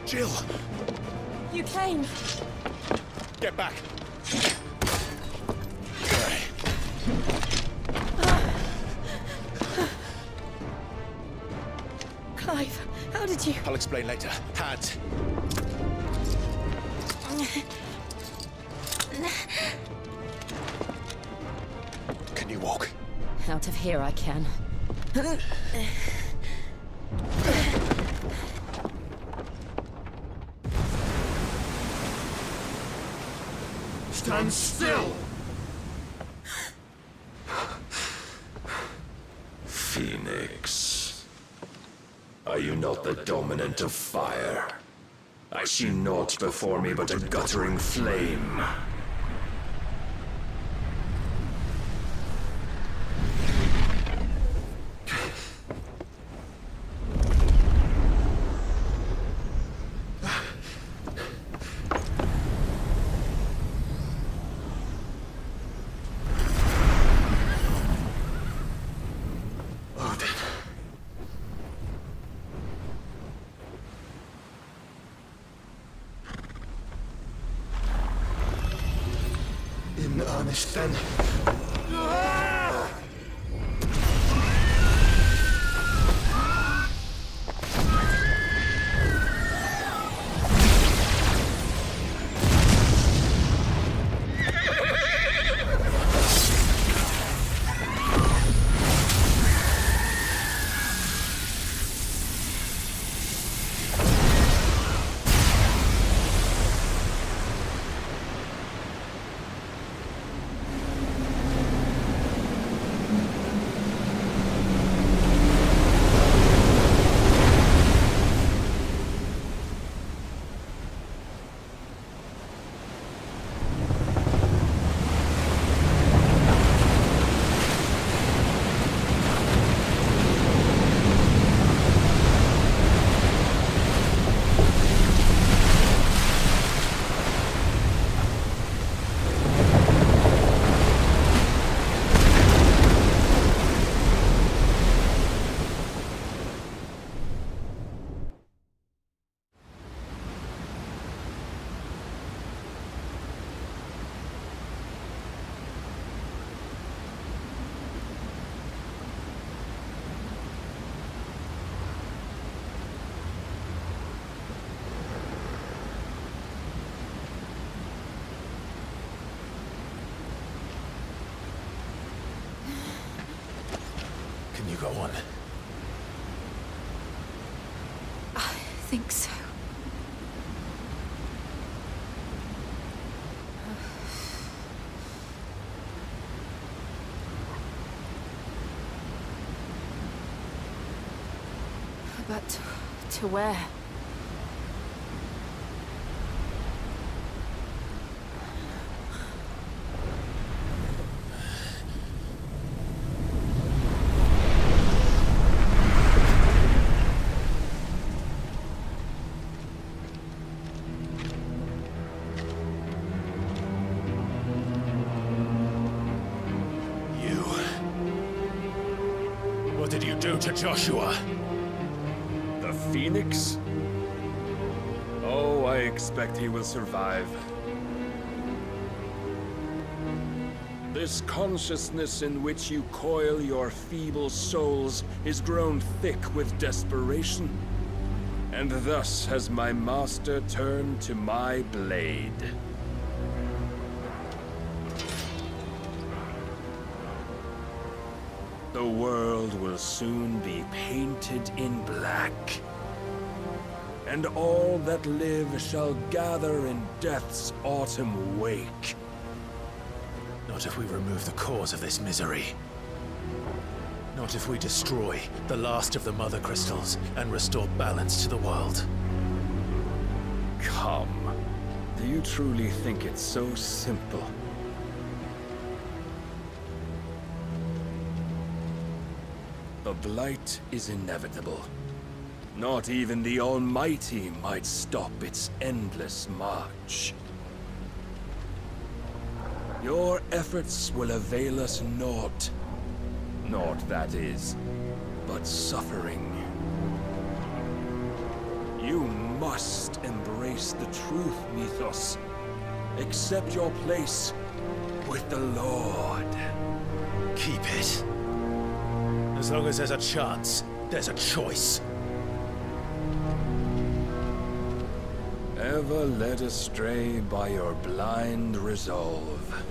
Jill! You came! Get back! Clive, how did you... I'll explain later. Hands. Can you walk? Out of here I can. Stand still! Phoenix. Are you not the dominant of fire? I see naught before me but a guttering flame. In earnest then. You got one? I think so. But to where? What did you do to Joshua? The Phoenix? Oh, I expect he will survive. This consciousness in which you coil your feeble souls is grown thick with desperation. And thus has my master turned to my blade. The world will soon be painted in black. And all that live shall gather in death's autumn wake. Not if we remove the cause of this misery. Not if we destroy the last of the Mother Crystals and restore balance to the world. Come. Do you truly think it's so simple? The blight is inevitable. Not even the Almighty might stop its endless march. Your efforts will avail us naught. Naught, that is, but suffering. You must embrace the truth, Mythos. Accept your place with the Lord. Keep it. As long as there's a chance, there's a choice. Ever led astray by your blind resolve.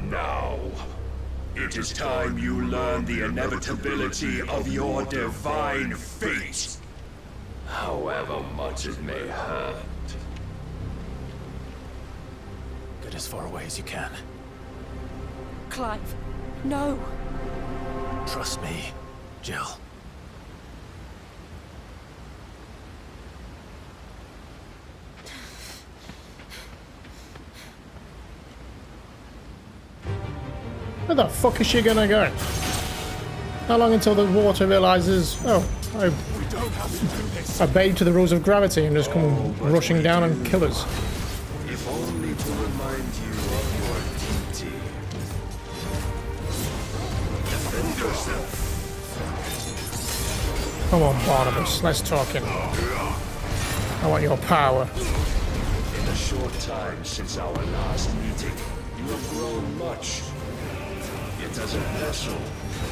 Now, it is time you learn the inevitability of your divine fate. However much it may hurt. Get as far away as you can. Clive, no. Trust me, Jill. Where the fuck is she gonna go? How long until the water realizes, oh, I obeyed to the rules of gravity and just come rushing down and kill us? If only to remind you of your duty. Defend yourself. Come on, Barnabas, let's talk it. I want your power. In the short time since our last meeting, you have grown much. Yet as a vessel,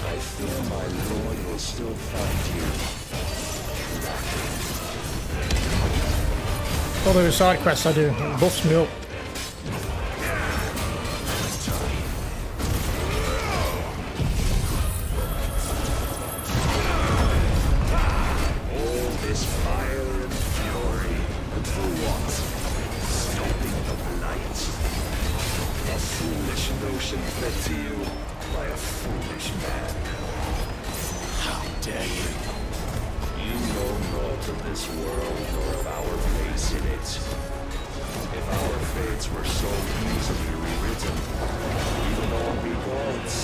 I fear my lord will still find you lacking. All those side quests I do, it buffs me up. All this fire and fury, and for what? Stopping the blight. A foolish notion fed to you by a foolish man. How dare you? You know naught of this world nor of our place in it. If our fates were so easily rewritten, even all be gods.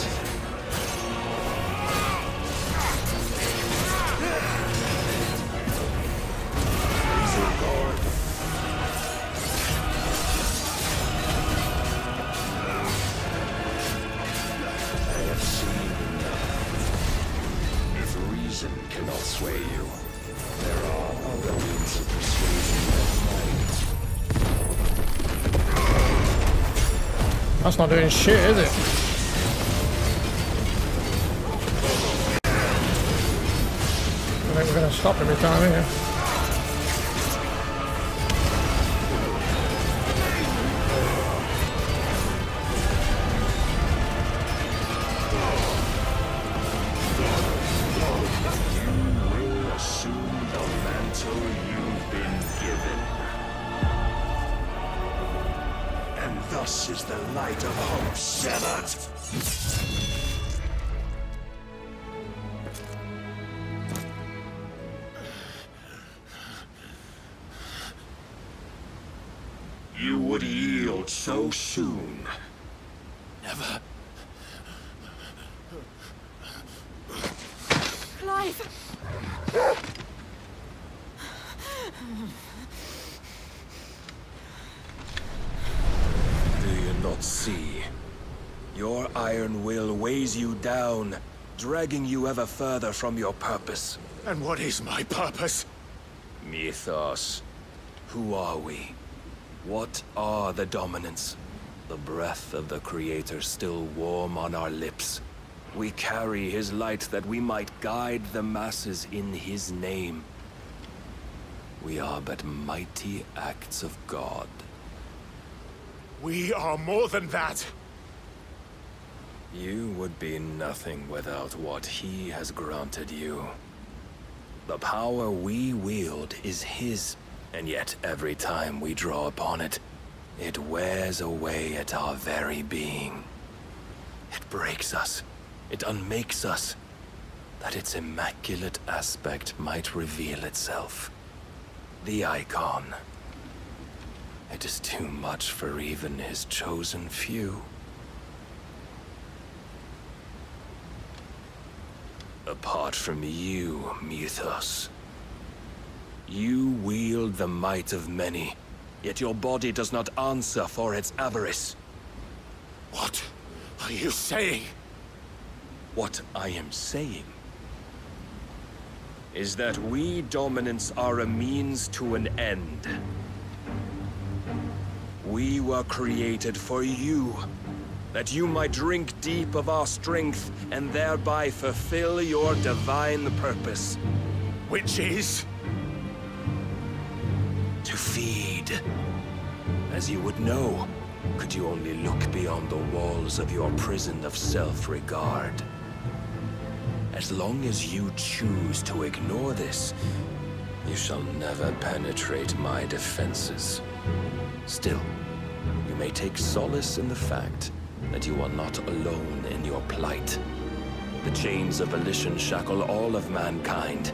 Praise God. I have seen enough. If reason cannot sway you, there are other means of persuasion that might. That's not doing shit, is it? I think we're gonna stop every time here. as the light of hope severed. You would yield so soon. Never. Clive! Do you not see? Your iron will weighs you down, dragging you ever further from your purpose. And what is my purpose? Mythos. Who are we? What are the dominants? The breath of the Creator still warm on our lips. We carry his light that we might guide the masses in his name. We are but mighty acts of God. We are more than that. You would be nothing without what he has granted you. The power we wield is his, and yet every time we draw upon it, it wears away at our very being. It breaks us. It unmakes us, that its immaculate aspect might reveal itself. The icon. It is too much for even his chosen few. Apart from you, Mythos, you wield the might of many, yet your body does not answer for its avarice. What are you saying? What I am saying is that we dominants are a means to an end. We were created for you, that you might drink deep of our strength and thereby fulfill your divine purpose. Which is? To feed. As you would know, could you only look beyond the walls of your prison of self-regard. As long as you choose to ignore this, you shall never penetrate my defenses. Still, you may take solace in the fact that you are not alone in your plight. The chains of volition shackle all of mankind,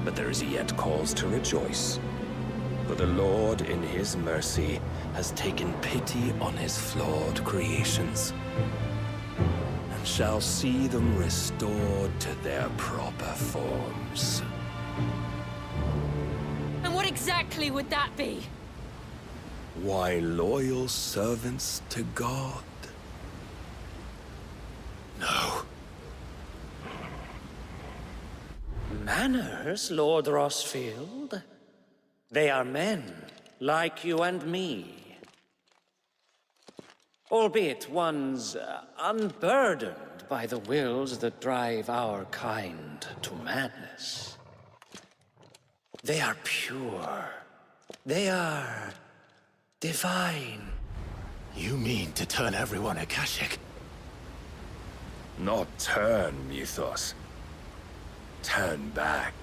but there is yet cause to rejoice. For the Lord, in his mercy, has taken pity on his flawed creations, and shall see them restored to their proper forms. And what exactly would that be? Why, loyal servants to God. No. Manners, Lord Rossfield? They are men, like you and me. Albeit ones unburdened by the wills that drive our kind to madness. They are pure. They are divine. You mean to turn everyone Akashic? Not turn, Mythos. Turn back.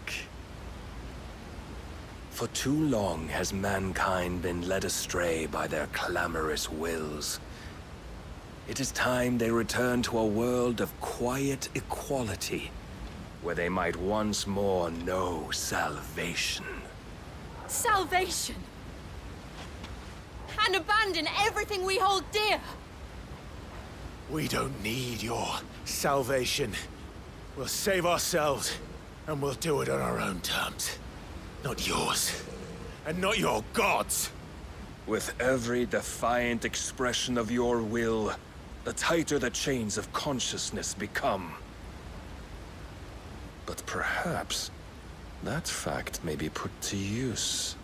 For too long has mankind been led astray by their clamorous wills. It is time they return to a world of quiet equality, where they might once more know salvation. Salvation! And abandon everything we hold dear! We don't need your salvation. We'll save ourselves, and we'll do it on our own terms. Not yours, and not your gods. With every defiant expression of your will, the tighter the chains of consciousness become. But perhaps that fact may be put to use.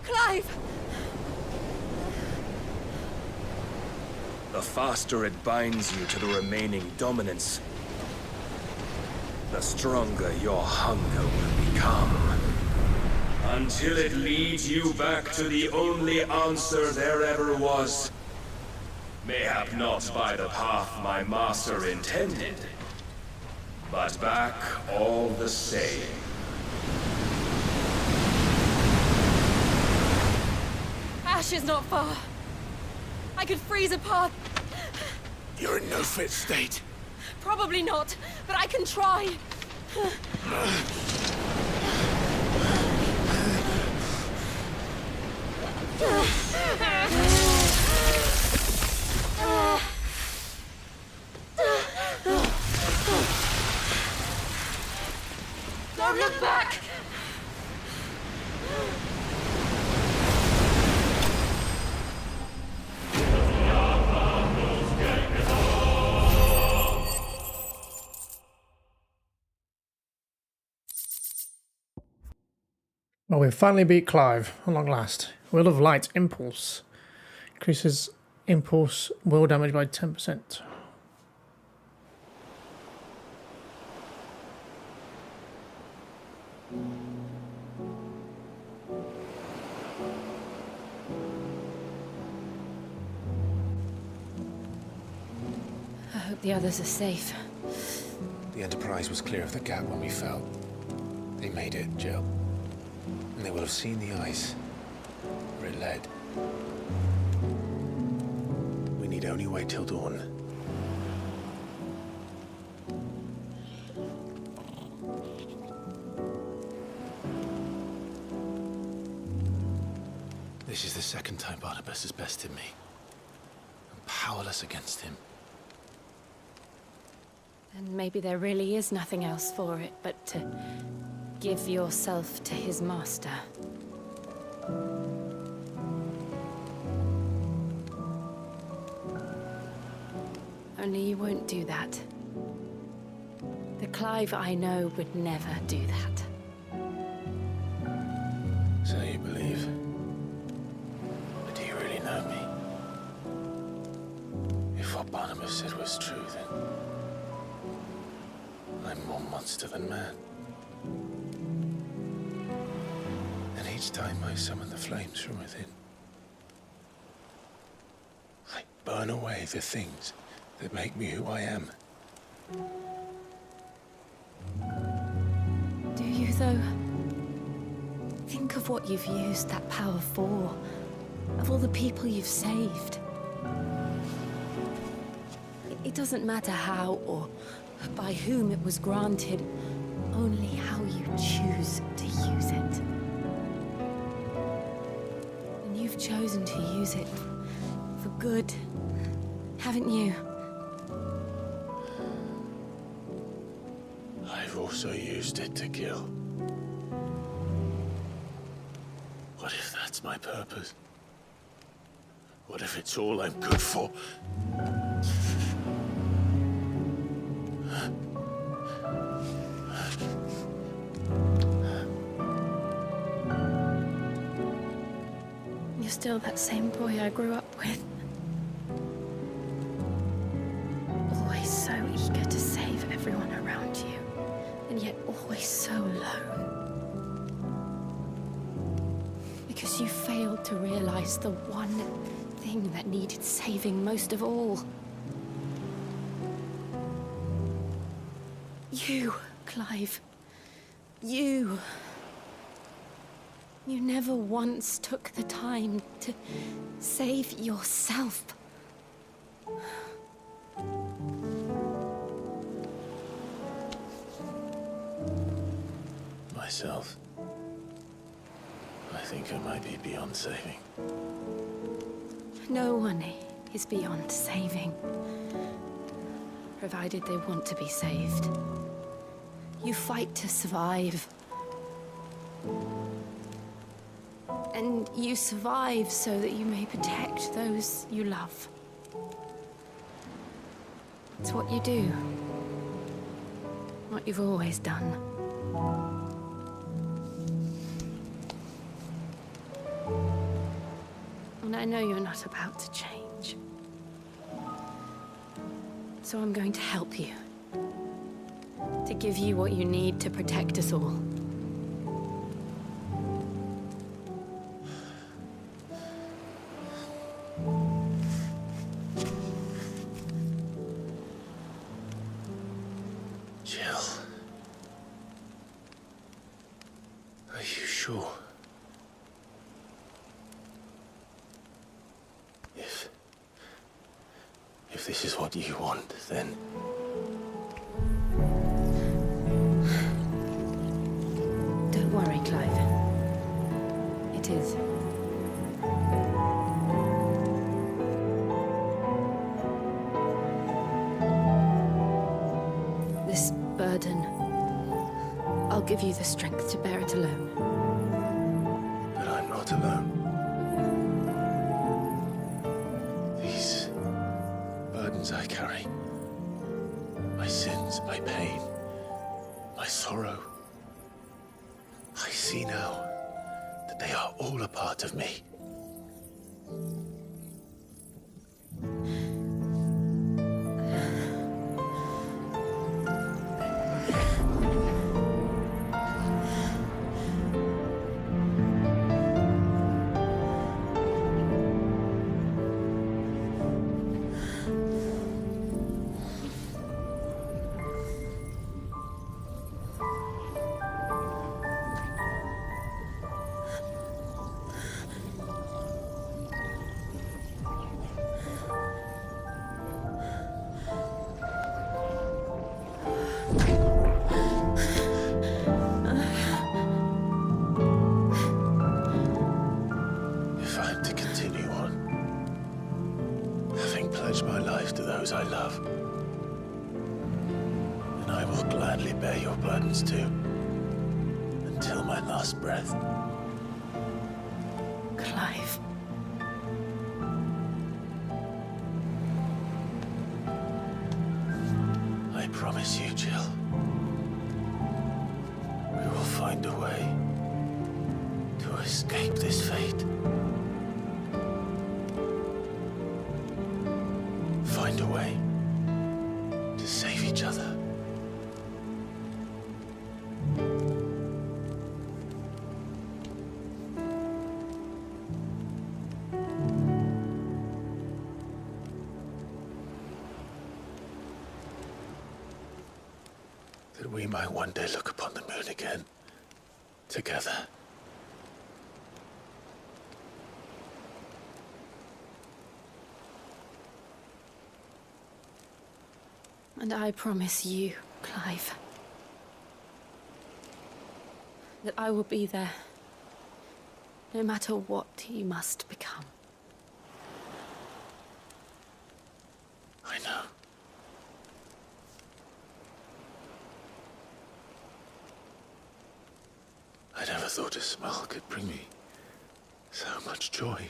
Clive! The faster it binds you to the remaining dominance, the stronger your hunger will become. Until it leads you back to the only answer there ever was. Mayhap not by the path my master intended, but back all the same. Ash is not far. I could freeze a path. You're in no fit state. Probably not, but I can try. Don't look back! Well, we finally beat Clive, at long last. Will of Light Impulse. Increases impulse will damage by 10%. I hope the others are safe. The Enterprise was clear of the gap when we fell. They made it, Jill. And they will have seen the ice where it led. We need only wait till dawn. This is the second time Barnabas has bested me. I'm powerless against him. And maybe there really is nothing else for it but to give yourself to his master. Only you won't do that. The Clive I know would never do that. So you believe? But do you really know me? If what Barnabas said was true, then I'm more monster than man. And each time I summon the flames from within, I burn away the things that make me who I am. Do you, though? Think of what you've used that power for. Of all the people you've saved. It doesn't matter how or by whom it was granted, only how you choose to use it. And you've chosen to use it for good, haven't you? I've also used it to kill. What if that's my purpose? What if it's all I'm good for? You're still that same boy I grew up with. Always so eager to save everyone around you, and yet always so lone. Because you failed to realize the one thing that needed saving most of all. You, Clive. You. You never once took the time to save yourself. Myself. I think I might be beyond saving. No one is beyond saving, provided they want to be saved. You fight to survive. And you survive so that you may protect those you love. It's what you do. What you've always done. And I know you're not about to change. So I'm going to help you. To give you what you need to protect us all. Jill. sure. If this is what you want, then... Don't worry, Clive. It is. This burden, I'll give you the strength to bear it alone. But I'm not alone. These burdens I carry, my sins, my pain, my sorrow, I see now that they are all a part of me. If I'm to continue on, having pledged my life to those I love, then I will gladly bear your burdens too, until my last breath. Clive. I promise you, Jill, we will find a way to escape this fate. Find a way to save each other. That we might one day look upon the moon again, together. And I promise you, Clive, that I will be there, no matter what you must become. I know. I never thought a smile could bring me so much joy.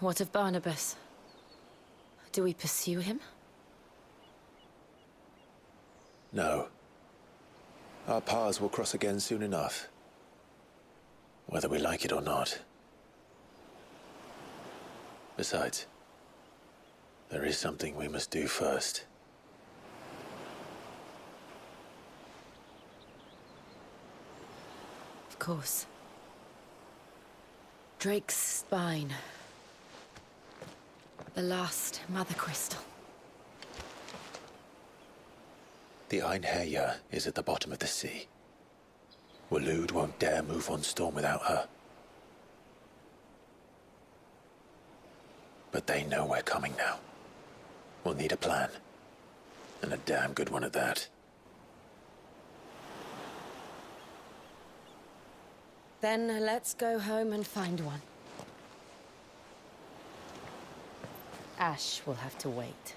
What of Barnabas? Do we pursue him? No. Our paths will cross again soon enough, whether we like it or not. Besides, there is something we must do first. Of course. Drake's spine. The last Mother Crystal. The Einherjar is at the bottom of the sea. Waloed won't dare move on Storm without her. But they know we're coming now. We'll need a plan. And a damn good one at that. Then let's go home and find one. Ash will have to wait.